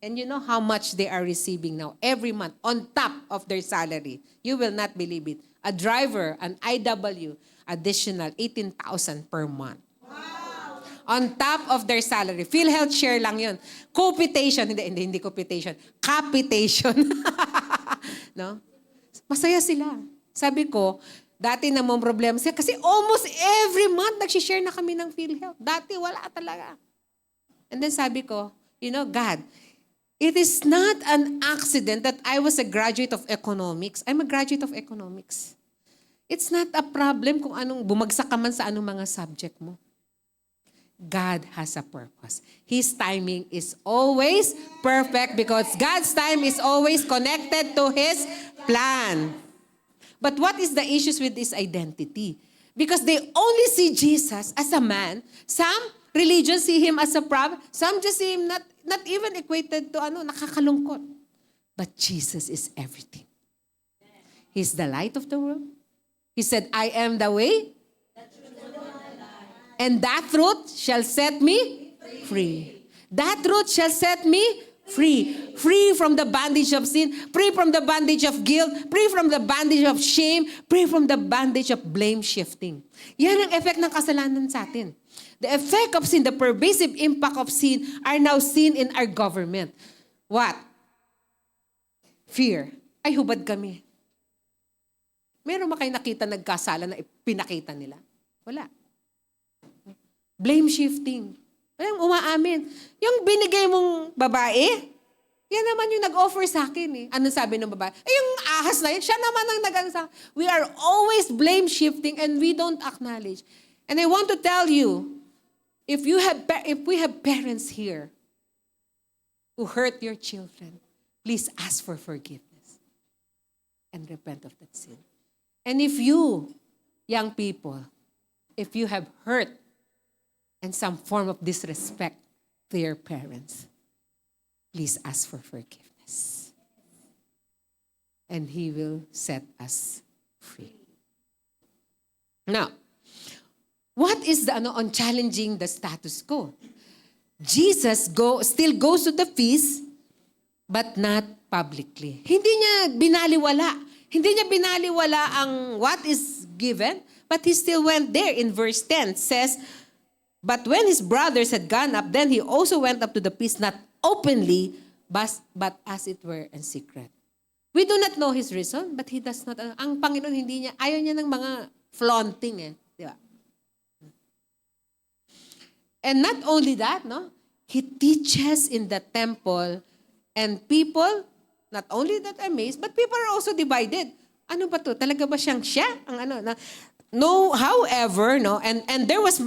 And you know how much they are receiving now every month on top of their salary. You will not believe it. A driver, an IW, additional 18,000 per month. Wow. On top of their salary. PhilHealth share lang yun. Capitation, hindi capitation. Capitation. No? Masaya sila. Sabi ko, dati namang problema siya kasi almost every month nag-share na kami ng PhilHealth. Dati wala talaga. And then sabi ko, God, it is not an accident that I was a graduate of economics. I'm a graduate of economics. It's not a problem kung anong bumagsak ka man sa anong mga subject mo. God has a purpose. His timing is always perfect because God's time is always connected to His plan. But what is the issues with this identity? Because they only see Jesus as a man. Some religions see Him as a prophet. Some just see Him not even equated to nakakalungkot. But Jesus is everything. He's the light of the world. He said, I am the way. And that truth shall set me free. That truth shall set me free. Free from the bondage of sin. Free from the bondage of guilt. Free from the bondage of shame. Free from the bondage of blame shifting. Yan ang effect ng kasalanan sa atin. The effect of sin, the pervasive impact of sin are now seen in our government. What? Fear. Ay, hubad kami. Meron ba kayo nakita nagkasala na pinakita nila? Wala. Blame shifting. Walang umaamin. Yung binigay mong babae, yan naman yung nag-offer sa akin eh. Anong sabi ng babae? Eh, yung ahas na yun, siya naman ang nag-ano sa akin. We are always blame-shifting and we don't acknowledge. And I want to tell you, if we have parents here who hurt your children, please ask for forgiveness and repent of that sin. And if you, young people, if you have hurt and some form of disrespect to your parents, please ask for forgiveness. And He will set us free. Now, what is the on challenging the status quo? Jesus still goes to the feast, but not publicly. Hindi niya binaliwala. Hindi niya binaliwala ang what is given, but He still went there. In verse 10 says, but when His brothers had gone up, then He also went up to the feast, not openly, but as it were in secret. We do not know His reason, but He does not. Ang Panginoon, hindi niya, ayaw niya ng mga flaunting eh. Di ba? And not only that, no? He teaches in the temple and people, not only that amazed, but people are also divided. Ano ba to? Talaga ba siyang siya? Ang ano? No, however, no? And there was,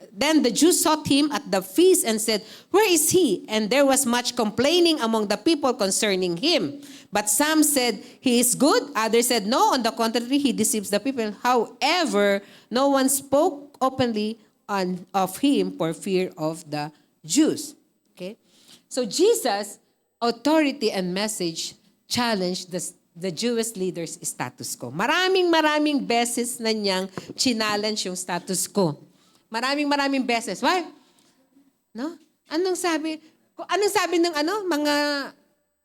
then the Jews sought Him at the feast and said, where is He? And there was much complaining among the people concerning Him. But some said, He is good. Others said, no, on the contrary, He deceives the people. However, no one spoke openly of Him for fear of the Jews. Okay? So Jesus, authority and message challenged the Jewish leaders' status quo. Maraming beses na niyang challenge yung status quo. Maraming beses. Why? No? Anong sabi ng mga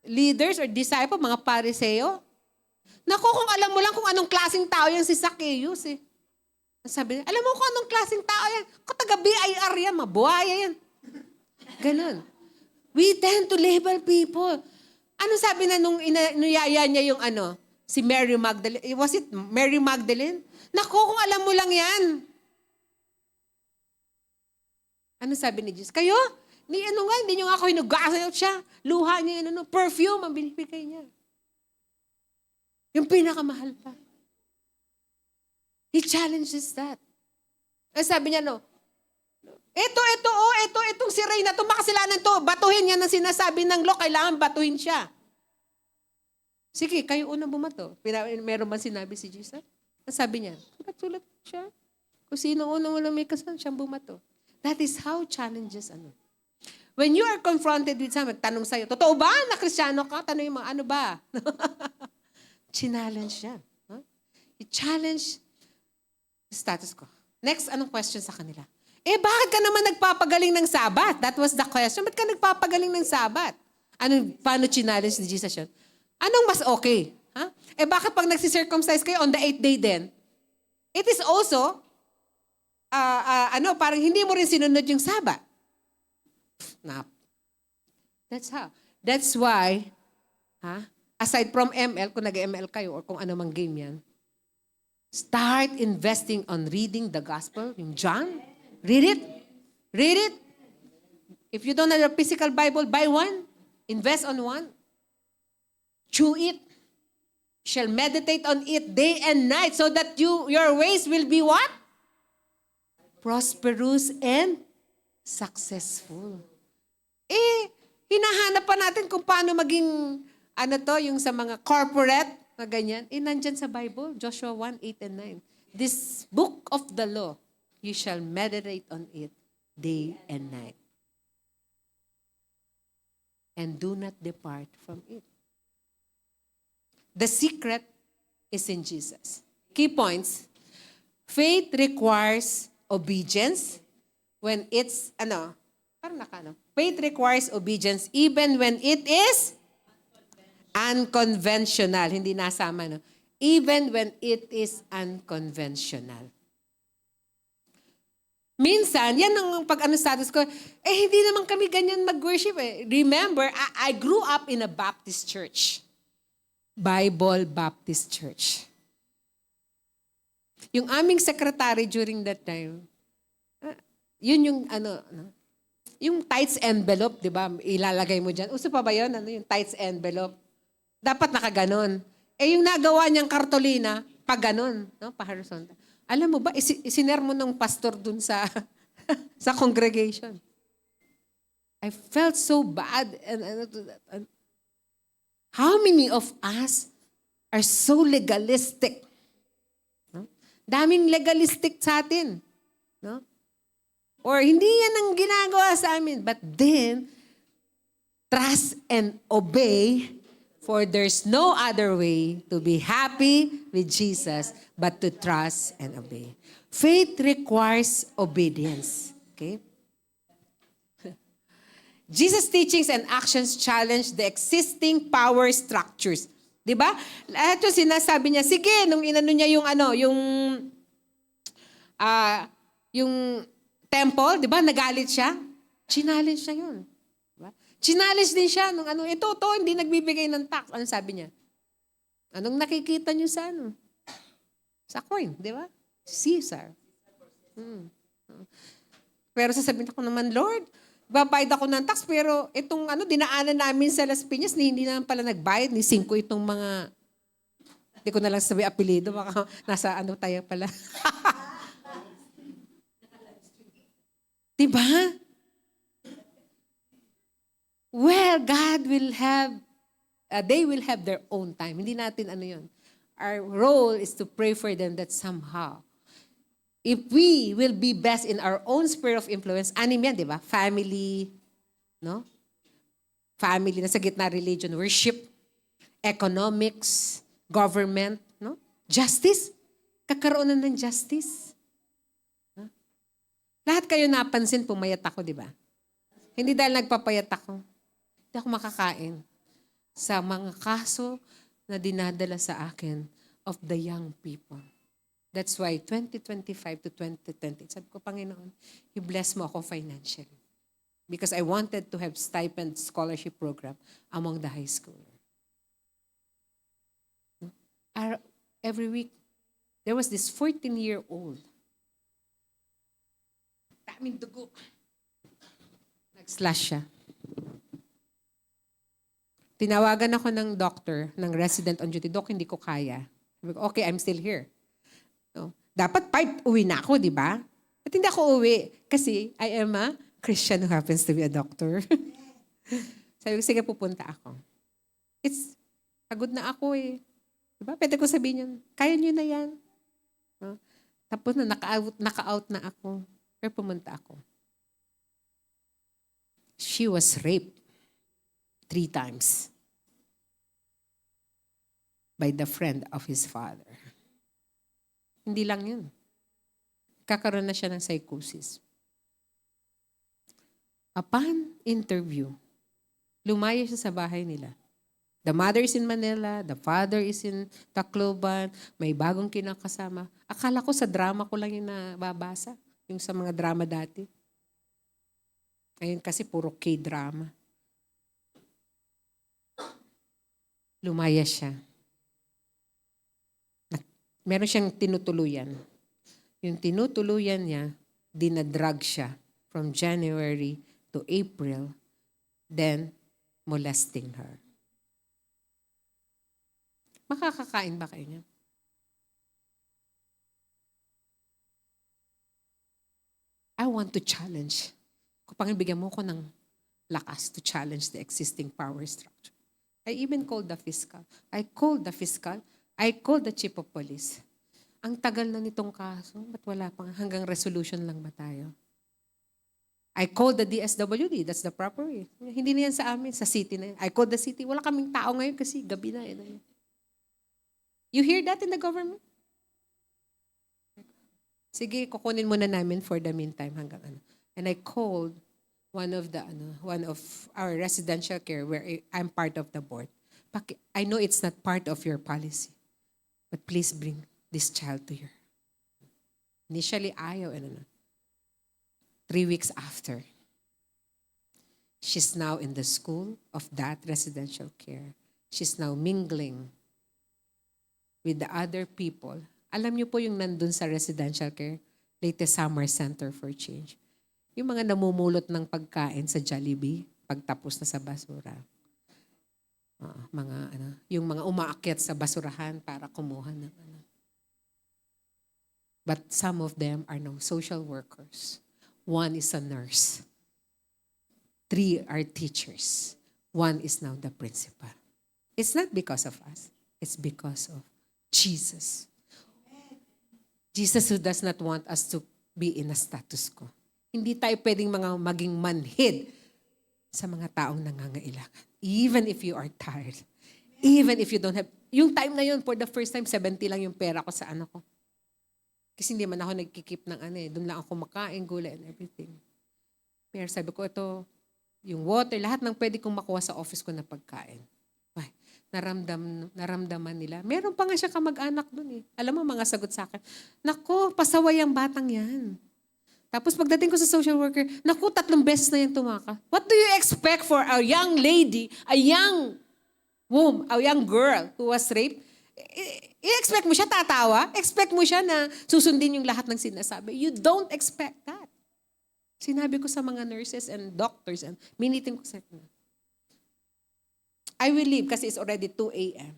leaders or disciples, mga Pariseo? Naku, kung alam mo lang kung anong klaseng tao yan si Zacchaeus eh. Sabi niya, alam mo kung anong klaseng tao yan? Kung taga-BIR yan, mabuhaya yan. Ganon. We tend to label people. Ano sabi na nung inuyaya niya yung si Mary Magdalene? Was it Mary Magdalene? Naku, kung alam mo lang yan. Ano sabi ni Jesus? Kayo? Hindi nyo nga ako hinugasan siya. Luha niya perfume ang binibigay niya. Yung pinakamahal pa. He challenges that. Sabi niya, itong si Reyna, itong makasalanan to, batuhin niya ng sinasabi ng law, kailangan batuhin siya. Sige, kayo unang bumato. Meron man sinabi si Jesus? Sabi niya, sulat siya. Kung sino unang may kasalanan, siyang bumato. That is how challenges When you are confronted with someone, tanong sa'yo, totoo ba na Kristiyano ka? Tanongin mo, ano ba? Challenge siya. Huh? He challenged the status quo. Next, anong question sa kanila? Bakit ka naman nagpapagaling ng Sabat? That was the question. Ba't ka nagpapagaling ng Sabat? Paano challenge ni Jesus yun? Anong mas okay? Huh? Bakit pag nagsisircumcise kayo on the 8th day din? It is also, parang hindi mo rin sinunod yung Sabat. That's how. That's why, aside from ML, kung nag-ML kayo or kung ano mang game yan, start investing on reading the gospel, yung John. Read it. Read it. If you don't have a physical Bible, buy one. Invest on one. Chew it. Shall meditate on it day and night so that your ways will be what? Prosperous and successful. Hinahanap pa natin kung paano maging, yung sa mga corporate, na ganyan. Nandyan sa Bible, Joshua 1, 8 and 9. This book of the law, you shall meditate on it day and night. And do not depart from it. The secret is in Jesus. Key points. Faith requires obedience when it's, faith requires obedience even when it is unconventional. Hindi nasama, no? Even when it is unconventional. Minsan, yan ang status ko, hindi naman kami ganyan mag-worship eh. Remember, I grew up in a Baptist church. Bible Baptist Church. Yung aming secretary during that time, yun yung yung tights envelope, di ba? Ilalagay mo dyan. Uso pa ba yun? Ano yung tights envelope? Dapat nakaganon. Eh yung nagawa niyang kartolina, pag ganon, no? Pa horizontal. Alam mo ba, isinermo ng pastor dun sa sa congregation. I felt so bad. And how many of us are so legalistic? No? Daming legalistic sa atin. No? Or hindi yan ang ginagawa sa amin. But then, trust and obey, for there's no other way to be happy with Jesus but to trust and obey. Faith requires obedience. Okay? Jesus' teachings and actions challenge the existing power structures. 'Di ba? Lahat 'yung sinasabi niya, sige, nung inano niya yung yung temple, 'di ba? Nagalit siya. Challenge siya 'yun. 'Di ba? Challenge din siya nung ito hindi nagbibigay ng tax. Ano sabi niya? Anong nakikita niyo sa sa coin, 'di ba? Caesar. Pero sasabihin ako naman, Lord, babayad ako ng tax, pero itong dinaanan namin sa Las Piñas, hindi naman pala nagbayad, ni 5 itong mga, hindi ko na lang sabi apelido, baka nasa tayo pala. Diba? Well, God will have, they will have their own time. Hindi natin yun. Our role is to pray for them that somehow, if we will be best in our own sphere of influence, yan, di ba? Family, no? Family, nasa gitna religion, worship, economics, government, no? Justice. Kakaroon na ng justice. No? Lahat kayo napansin, pumayat ako, di ba? Hindi dahil nagpapayat ako. Hindi ako makakain sa mga kaso na dinadala sa akin of the young people. That's why 2025 to 2020, sabi ko, Panginoon, you bless mo ako financially. Because I wanted to have stipend scholarship program among the high schooler. Every week, there was this 14-year-old. Daming dugo. Nag-slash siya. Tinawagan ako ng doctor, ng resident on duty. Doc, hindi ko kaya. Sabi ko, okay, I'm still here. No? Dapat 5, uwi na ako, di ba? At hindi ako uwi kasi I am a Christian who happens to be a doctor. Sabi ko, sige, pupunta ako. Pagod na ako eh. Di ba? Pwede ko sabihin yun, kaya nyo na yan. No? Tapos na naka-out na ako. Pero pumunta ako. She was raped 3 times by the friend of his father. Hindi lang yun. Kakaroon na siya ng psychosis. Upon interview, lumaya siya sa bahay nila. The mother is in Manila, the father is in Tacloban, may bagong kinakasama. Akala ko sa drama ko lang yung nababasa, yung sa mga drama dati. Ayun kasi puro K-drama. Lumaya siya. Meron siyang tinutuluyan. Yung tinutuluyan niya, dinadrag siya from January to April, then molesting her. Makakakain ba kayo niya? I want to challenge. Kung bigyan mo ko ng lakas to challenge the existing power structure. I even called the fiscal. I called the chief of police. Ang tagal na nitong kaso, ba't wala pang hanggang resolution lang ba tayo? I called the DSWD, that's the proper way. Hindi na yan sa amin, sa city na yan. I called the city, wala kaming tao ngayon kasi gabi na yan. You hear that in the government? Sige, kukunin muna namin for the meantime hanggang And I called one of our residential care where I'm part of the board. I know it's not part of your policy. But please bring this child to her. Initially, ayaw. 3 weeks after, she's now in the school of that residential care. She's now mingling with the other people. Alam niyo po yung nandun sa residential care, latest Summer Center for Change. Yung mga namumulot ng pagkain sa Jollibee, pagtapos na sa basura. Mga yung mga umaakyat sa basurahan para kumuha ng ano. But some of them are now social workers. 1 is a nurse. 3 are teachers. 1 is now the principal. It's not because of us. It's because of Jesus. Jesus who does not want us to be in a status quo. Hindi tayo pwedeng maging manhid sa mga taong nangangailangan. Even if you are tired. Even if you don't have... Yung time na yun, for the first time, 70 lang yung pera ko sa ano ko. Kasi hindi man ako nagkikip ng ano eh. Doon lang ako makain, gulay and everything. Pero sabi ko, ito, yung water, lahat ng pwede kong makuha sa office ko na pagkain. Ay, naramdaman nila. Meron pa nga siya kamag-anak doon eh. Alam mo, mga sagot sa akin, naku, pasaway ang batang yan. Tapos pagdating ko sa social worker, naku, 3 beses na yan tumaka. What do you expect for a young lady, a young woman, a young girl who was raped? I-expect mo siya tatawa? Expect mo siya na susundin yung lahat ng sinasabi? You don't expect that. Sinabi ko sa mga nurses and doctors, and minitin ko sa kanila. I will leave kasi it's already 2 a.m.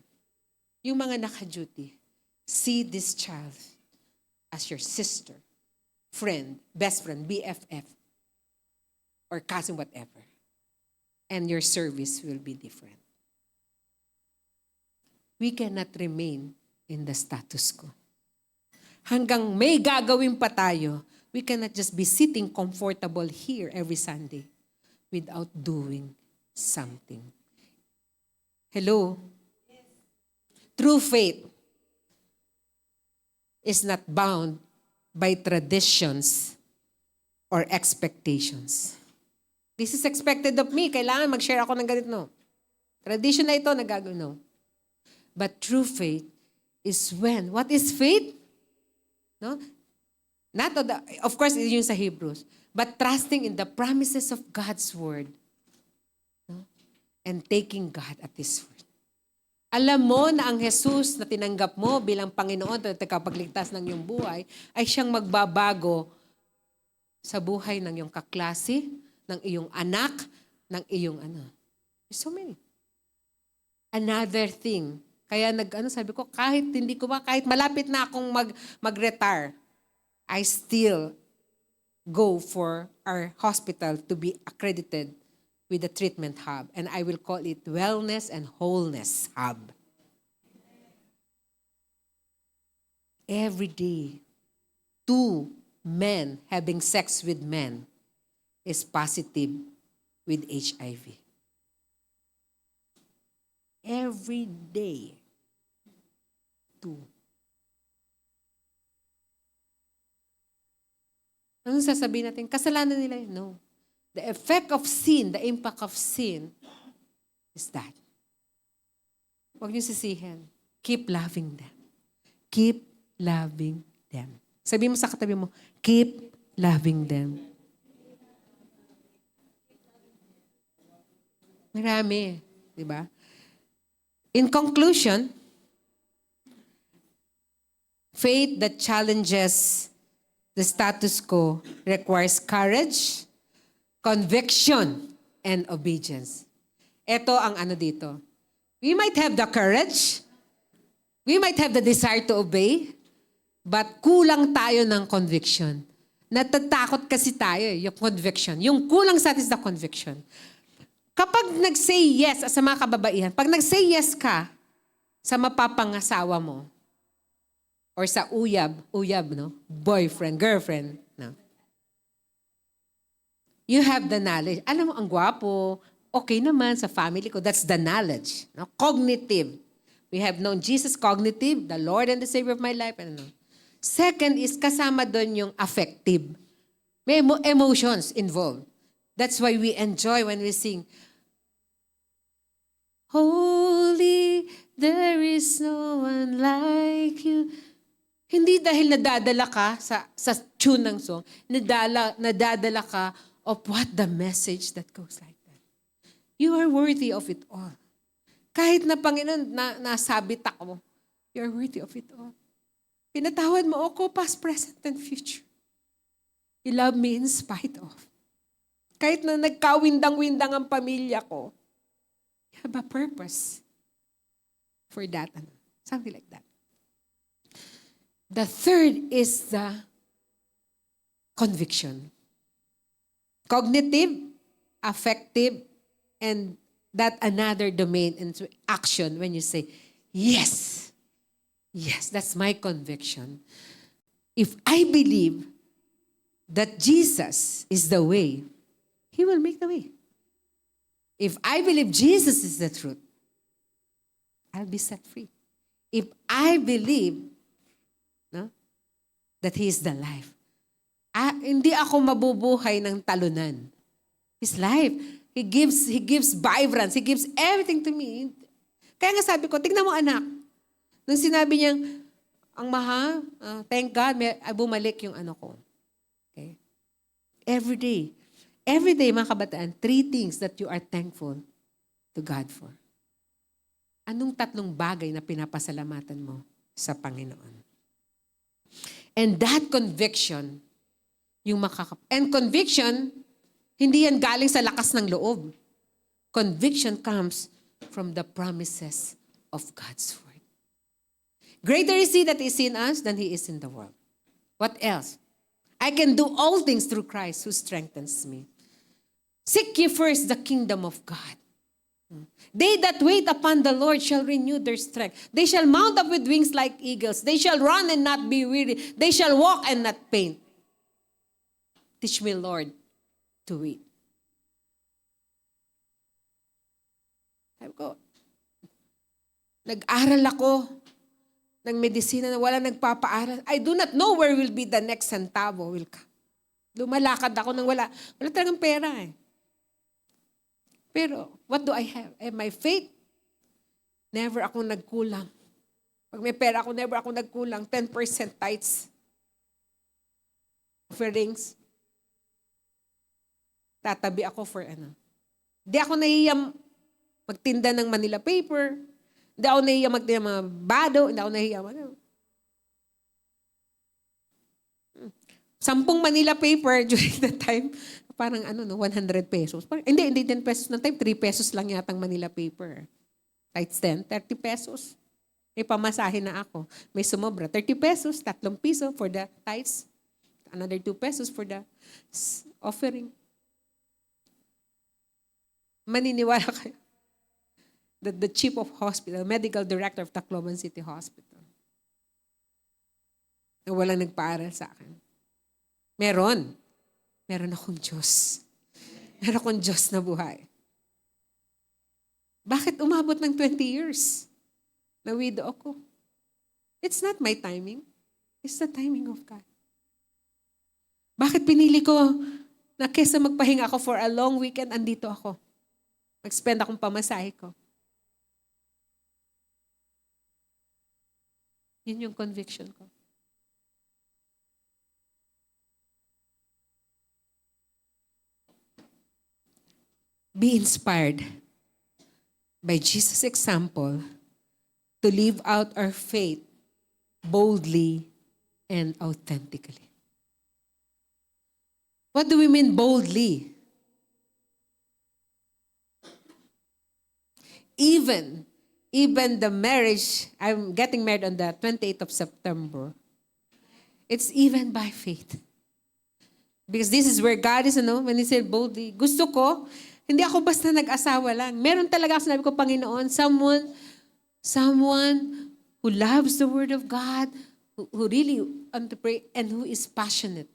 Yung mga naka-duty, see this child as your sister, friend, best friend, BFF, or cousin, whatever. And your service will be different. We cannot remain in the status quo. Hanggang may gagawin pa tayo, we cannot just be sitting comfortable here every Sunday without doing something. Hello? True faith is not bound by traditions or expectations. This is expected of me. Kailangan mag-share ako ng ganito. No. Tradition na ito, nagagawin. No. But true faith is when, what is faith? No? Not of course, yun sa Hebrews. But trusting in the promises of God's word. No? And taking God at His word. Alam mo na ang Jesus na tinanggap mo bilang Panginoon at tagapagligtas ng iyong buhay ay siyang magbabago sa buhay ng iyong kaklase, ng iyong anak, ng iyong ano. So many. Another thing. Kaya sabi ko, kahit malapit na akong mag-retire, I still go for our hospital to be accredited with the treatment hub. And I will call it Wellness and Wholeness Hub. Every day, 2 men having sex with men is positive with HIV. Every day, 2. Anong sasabihin natin? Kasalanan nila yun? No. The effect of sin, the impact of sin is that. Huwag niyo sisihin. Keep loving them. Keep loving them. Sabihin mo sa katabi mo, keep loving them. Marami. Diba? In conclusion, faith that challenges the status quo requires courage, conviction, and obedience. Ito ang ano dito. We might have the courage, we might have the desire to obey, but kulang tayo ng conviction. Natatakot kasi tayo yung conviction. Yung kulang sa atin is the conviction. Kapag nag-say yes sa mga kababaihan, pag nag-say yes ka sa mapapangasawa mo, or sa uyab, no? Boyfriend, girlfriend, no? You have the knowledge. Alam mo, ang gwapo, okay naman sa family ko. That's the knowledge. No? Cognitive. We have known Jesus cognitive, the Lord and the Savior of my life. Ano? Second is kasama doon yung affective. May emotions involved. That's why we enjoy when we sing, Holy, there is no one like you. Hindi dahil nadadala ka sa tune ng song, nadadala ka of what the message that goes like that. You are worthy of it all. Kahit na Panginoon, nasabit ako, you are worthy of it all. Pinatawad mo ako, past, present, and future. You love me in spite of. Kahit na nagkawindang-windang ang pamilya ko, you have a purpose for that. Something like that. The third is the conviction. Cognitive, affective, and that another domain into action when you say, yes, yes, that's my conviction. If I believe that Jesus is the way, He will make the way. If I believe Jesus is the truth, I'll be set free. If I believe that He is the life, hindi ako mabubuhay ng talunan. His life. He gives vibrance. He gives everything to me. Kaya nga sabi ko, tignan mo anak. Nung sinabi niyang, thank God, bumalik yung ano ko. Okay? Every day, mga kabataan, 3 things that you are thankful to God for. Anong 3 bagay na pinapasalamatan mo sa Panginoon? And that conviction, and conviction, hindi yan galing sa lakas ng loob. Conviction comes from the promises of God's Word. Greater is He that is in us than He is in the world. What else? I can do all things through Christ who strengthens me. Seek ye first the kingdom of God. They that wait upon the Lord shall renew their strength. They shall mount up with wings like eagles. They shall run and not be weary. They shall walk and not faint. Teach me, Lord, to wait. Sabi ko, nag-aral ako ng medisina na wala nagpapaaral. I do not know where will be the next centavo will come. Lumalakad ako nang wala talagang pera eh. Pero, what do I have? My faith, never akong nagkulang. Pag may pera ako, never akong nagkulang. 10% tithes. Offerings. Tatabi ako for ano. Di ako nahihiyang magtinda ng Manila paper. Di ako nahihiyang magtinda ng mga bado. Di ako nahihiyang 10 Manila paper during that time, parang 100 pesos. Hindi 10 pesos na time, 3 pesos lang yatang Manila paper. Times 10, 30 pesos. May pamasahe na ako. May sumobra, 30 pesos, 3 piso for the tithes. Another 2 pesos for the offering. Maniniwala kayo that the chief of hospital, medical director of Tacloban City Hospital, na walang nagpaaral sa akin. Meron akong Diyos. Meron akong Diyos na buhay. Bakit umabot ng 20 years na widow ako? It's not my timing. It's the timing of God. Bakit pinili ko na kesa magpahinga ako for a long weekend, andito ako. Mag-spend akong pamasahe ko. Yun yung conviction ko. Be inspired by Jesus' example to live out our faith boldly and authentically. What do we mean boldly? Even the marriage, I'm getting married on the 28th of September. It's even by faith. Because this is where God is, when He said boldly, gusto ko, hindi ako basta nag-asawa lang. Meron talaga, sinabi ko, Panginoon, someone who loves the Word of God, who really want to pray, and who is passionate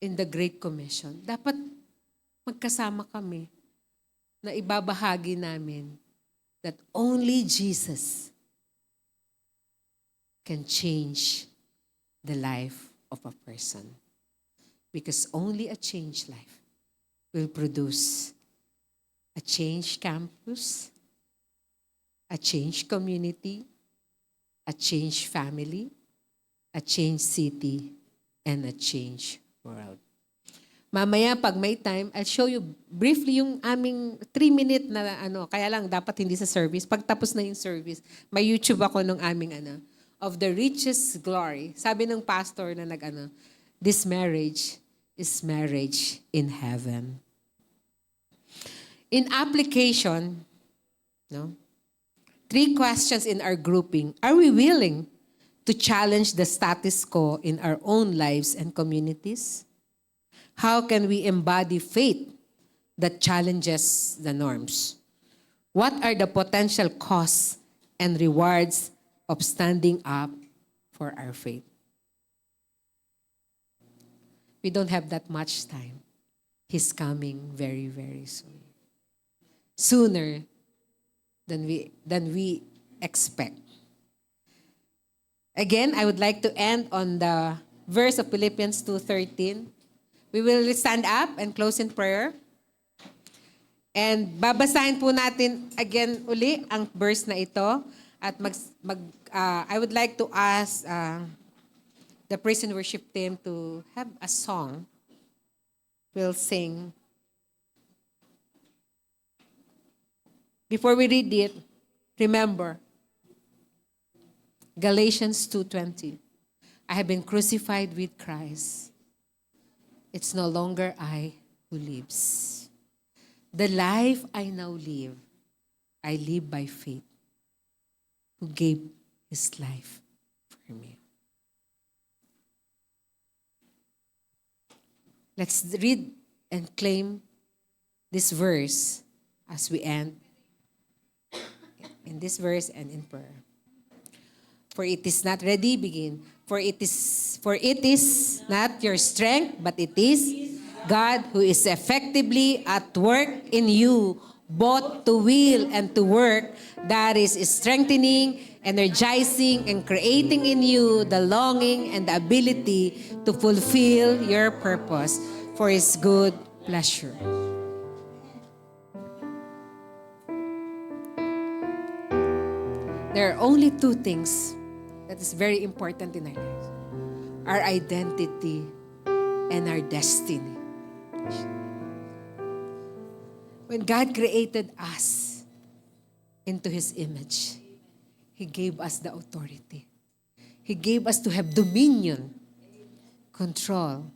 in the Great Commission. Dapat magkasama kami na ibabahagi namin that only Jesus can change the life of a person. Because only a changed life will produce a changed campus, a changed community, a changed family, a changed city, and a changed world. Mamaya, pag may time, I'll show you briefly yung aming 3-minute na kaya lang dapat hindi sa service. Pag tapos na yung service, may YouTube ako nung aming of the richest glory. Sabi ng pastor na this marriage is marriage in heaven. In application, no? 3 questions in our grouping. Are we willing to challenge the status quo in our own lives and communities? How can we embody faith that challenges the norms? What are the potential costs and rewards of standing up for our faith? We don't have that much time. He's coming very, very soon. Sooner than we expect. Again, I would like to end on the verse of Philippians 2:13. We will stand up and close in prayer. And babasahin po natin again uli ang verse na ito. At I would like to ask the praise and worship team to have a song. We'll sing. Before we read it, remember, Galatians 2:20. I have been crucified with Christ. It's no longer I who lives. The life I now live, I live by faith, who gave his life for me. Let's read and claim this verse as we end in this verse and in prayer. For it is not ready, begin. For it is not your strength, but it is God who is effectively at work in you, both to will and to work, that is strengthening, energizing, and creating in you the longing and the ability to fulfill your purpose for His good pleasure. There are only 2 things that is very important in our lives. Our identity and our destiny. When God created us into His image, He gave us the authority. He gave us to have dominion, control,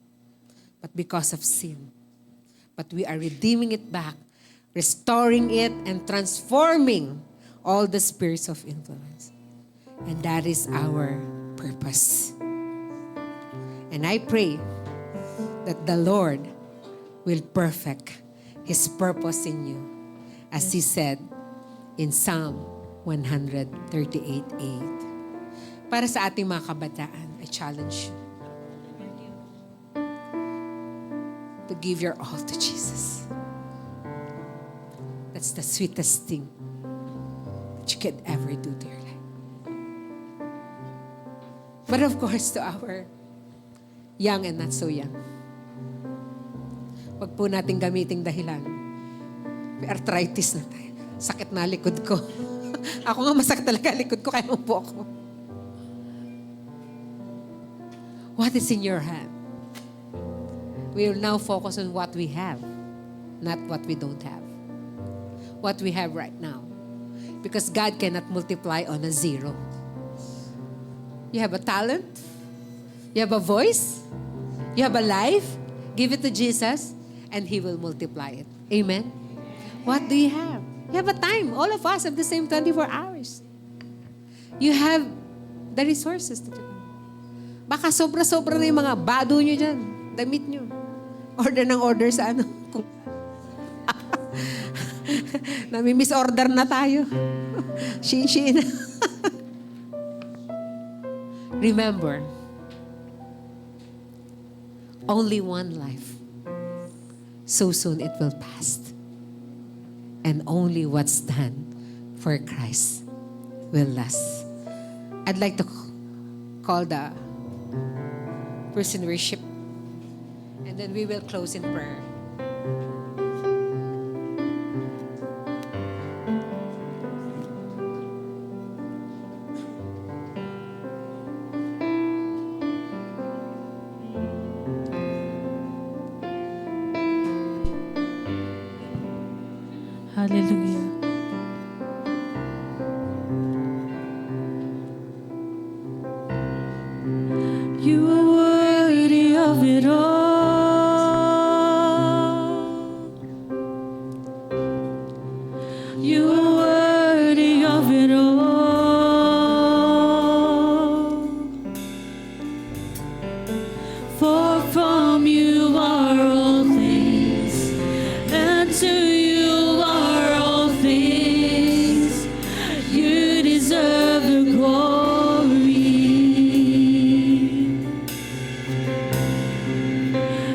but because of sin. But we are redeeming it back, restoring it, and transforming all the spirits of influence. And that is our purpose. And I pray that the Lord will perfect His purpose in you, as He said in Psalm 138:8. Para sa ating mga kabataan, I challenge you to give your all to Jesus. That's the sweetest thing that you could ever do to your life. But of course, to our young and not so young, wag po natin gamiting dahilan. May arthritis na tayo. Sakit na likod ko. Ako nga masakit talaga likod ko, kaya po ako. What is in your hand? We will now focus on what we have, not what we don't have. What we have right now. Because God cannot multiply on a zero. You have a talent. You have a voice. You have a life. Give it to Jesus, and He will multiply it. Amen? What do you have? You have a time. All of us have the same 24 hours. You have the resources to do it. Baka sobra-sobra na yung mga bado nyo dyan. Damit nyo. Order ng order sa ano. Nami-misorder na tayo. Shin-shin. Remember, only one life. So soon it will pass. And only what's done for Christ will last. I'd like to call the person worship. And then we will close in prayer. Hallelujah. You are worthy of it all.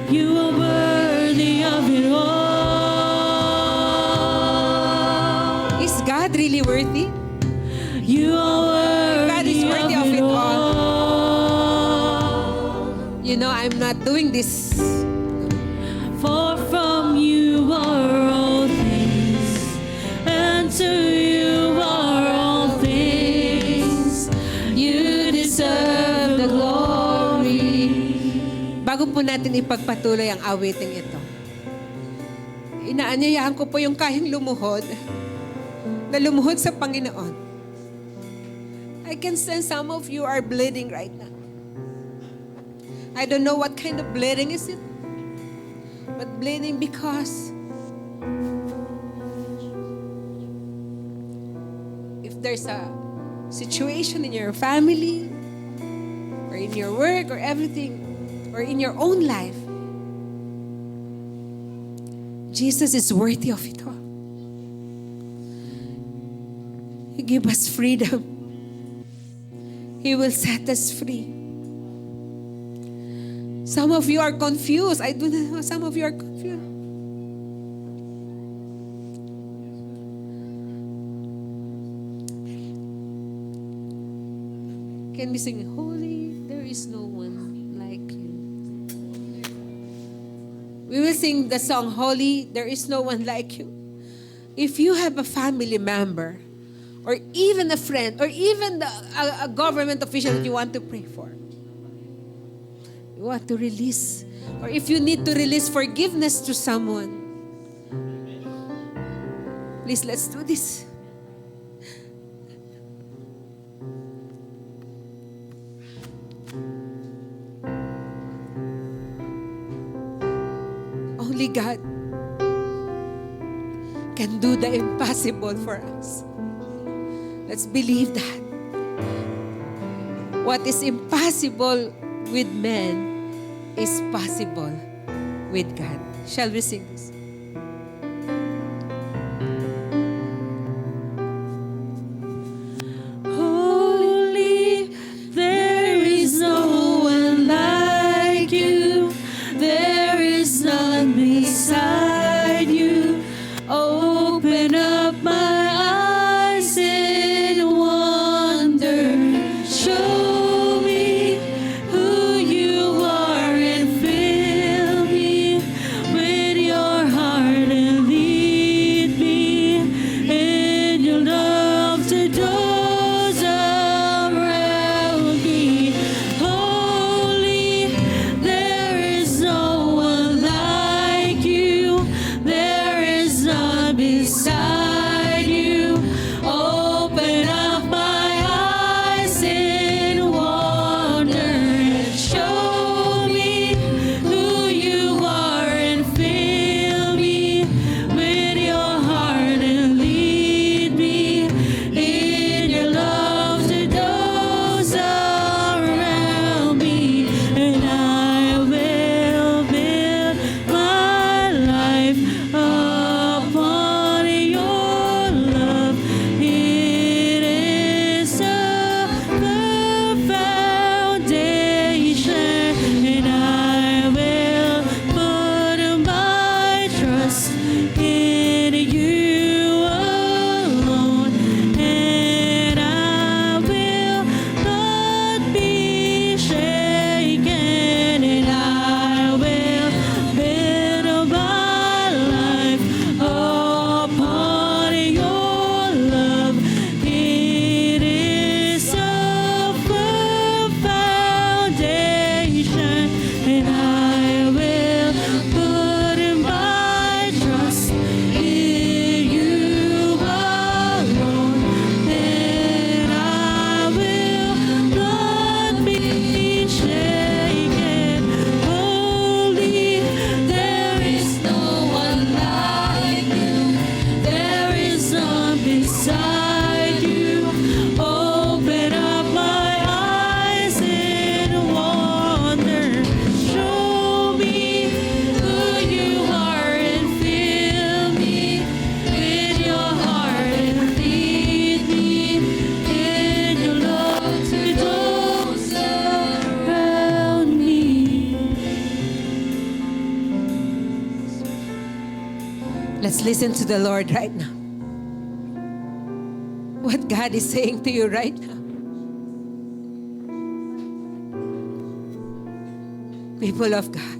You are worthy of it all. Is God really worthy? You are God is worthy worthy of it all. You know, I'm not doing this. For from you are all things, and to you are all things. You deserve the glory. Bago po natin ipagpatuloy ang awiting ito, inaanyayahan ko po yung kahing lumuhod, na lumuhod sa Panginoon. I can sense some of you are bleeding right now. I don't know what kind of bleeding is it, but bleeding because if there's a situation in your family, or in your work, or everything, or in your own life, Jesus is worthy of it all. He give us freedom. He will set us free. Some of you are confused. I do know some of you are confused. Can we sing, Holy, there is no one like you. We will sing the song, Holy, there is no one like you. If you have a family member, or even a friend, or even a government official that you want to pray for, you want to release, or if you need to release forgiveness to someone, please, let's do this. Only God can do the impossible for us. Let's believe that. What is impossible with men is possible with God. Shall we sing this? Holy, there is no one like you. There is none beside you. Open up my eyes in wonder. Show me who you are and fill me with your heart. Let's listen to the Lord right now. What God is saying to you right now. People of God,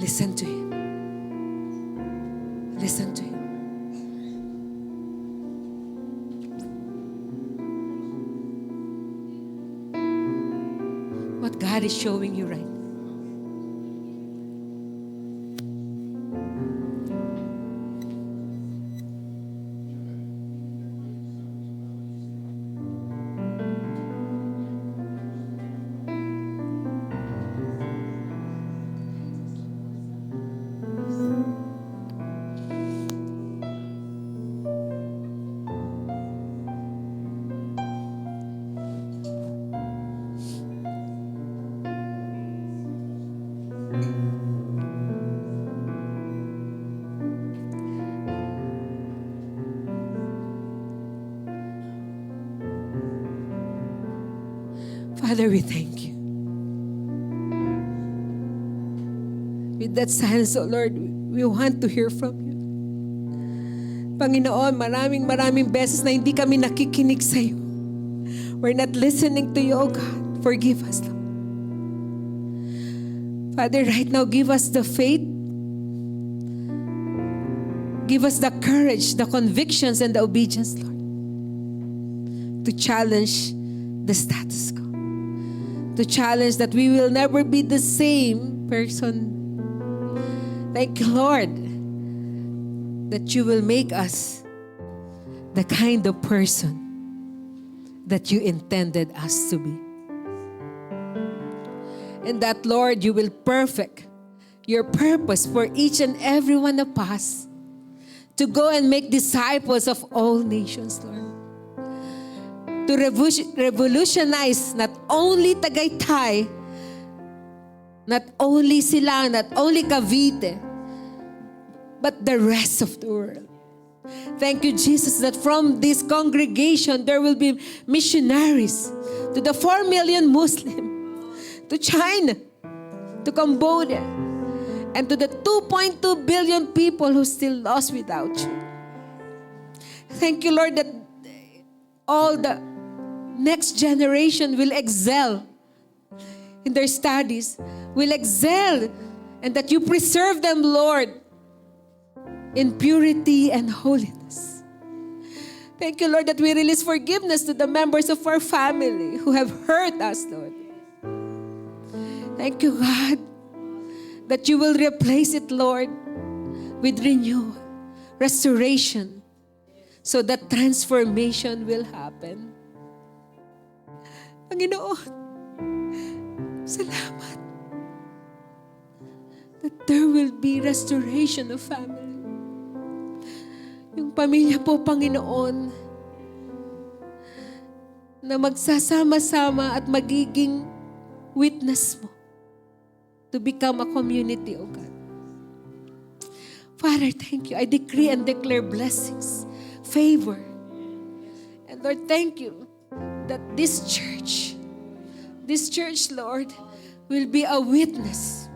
listen to Him. Listen to Him. What God is showing you right now. Father, we thank you. With that silence, oh Lord, we want to hear from you. Panginoon, maraming beses na hindi kami nakikinig sa iyo. We're not listening to you, oh God. Forgive us, Lord. Father, right now, give us the faith. Give us the courage, the convictions, and the obedience, Lord, to challenge the status quo. To challenge that we will never be the same person. Thank you, Lord, that you will make us the kind of person that you intended us to be. And that, Lord, you will perfect your purpose for each and every one of us to go and make disciples of all nations, Lord. To revolutionize not only Tagaytay, not only Silang, not only Cavite, but the rest of the world. Thank you, Jesus, that from this congregation there will be missionaries to the 4 million Muslim, to China, to Cambodia, and to the 2.2 billion people who still lost without you. Thank you, Lord, that all the next generation will excel in their studies, will excel, and that you preserve them, Lord, in purity and holiness. Thank you, Lord, that we release forgiveness to the members of our family who have hurt us, Lord. Thank you, God, that you will replace it, Lord, with renewal, restoration, so that transformation will happen. Panginoon, salamat that there will be restoration of family. Yung pamilya po, Panginoon, na magsasama-sama at magiging witness mo to become a community, O God. Father, thank you. I decree and declare blessings, favor. And Lord, thank you that this church, Lord, will be a witness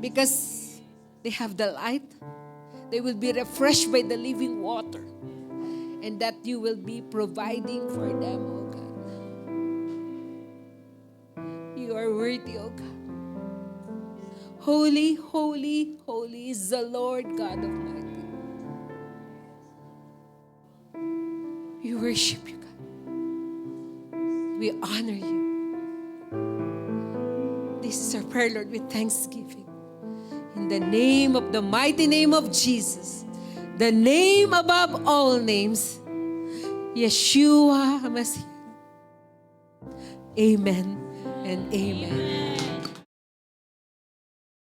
because they have the light. They will be refreshed by the living water, and that you will be providing for them, oh God. You are worthy, oh God. Holy, holy, holy is the Lord God Almighty. We worship you, God. We honor you. This is our prayer, Lord, with thanksgiving. In the name of the mighty name of Jesus, the name above all names, Yeshua HaMashiach. Amen and amen.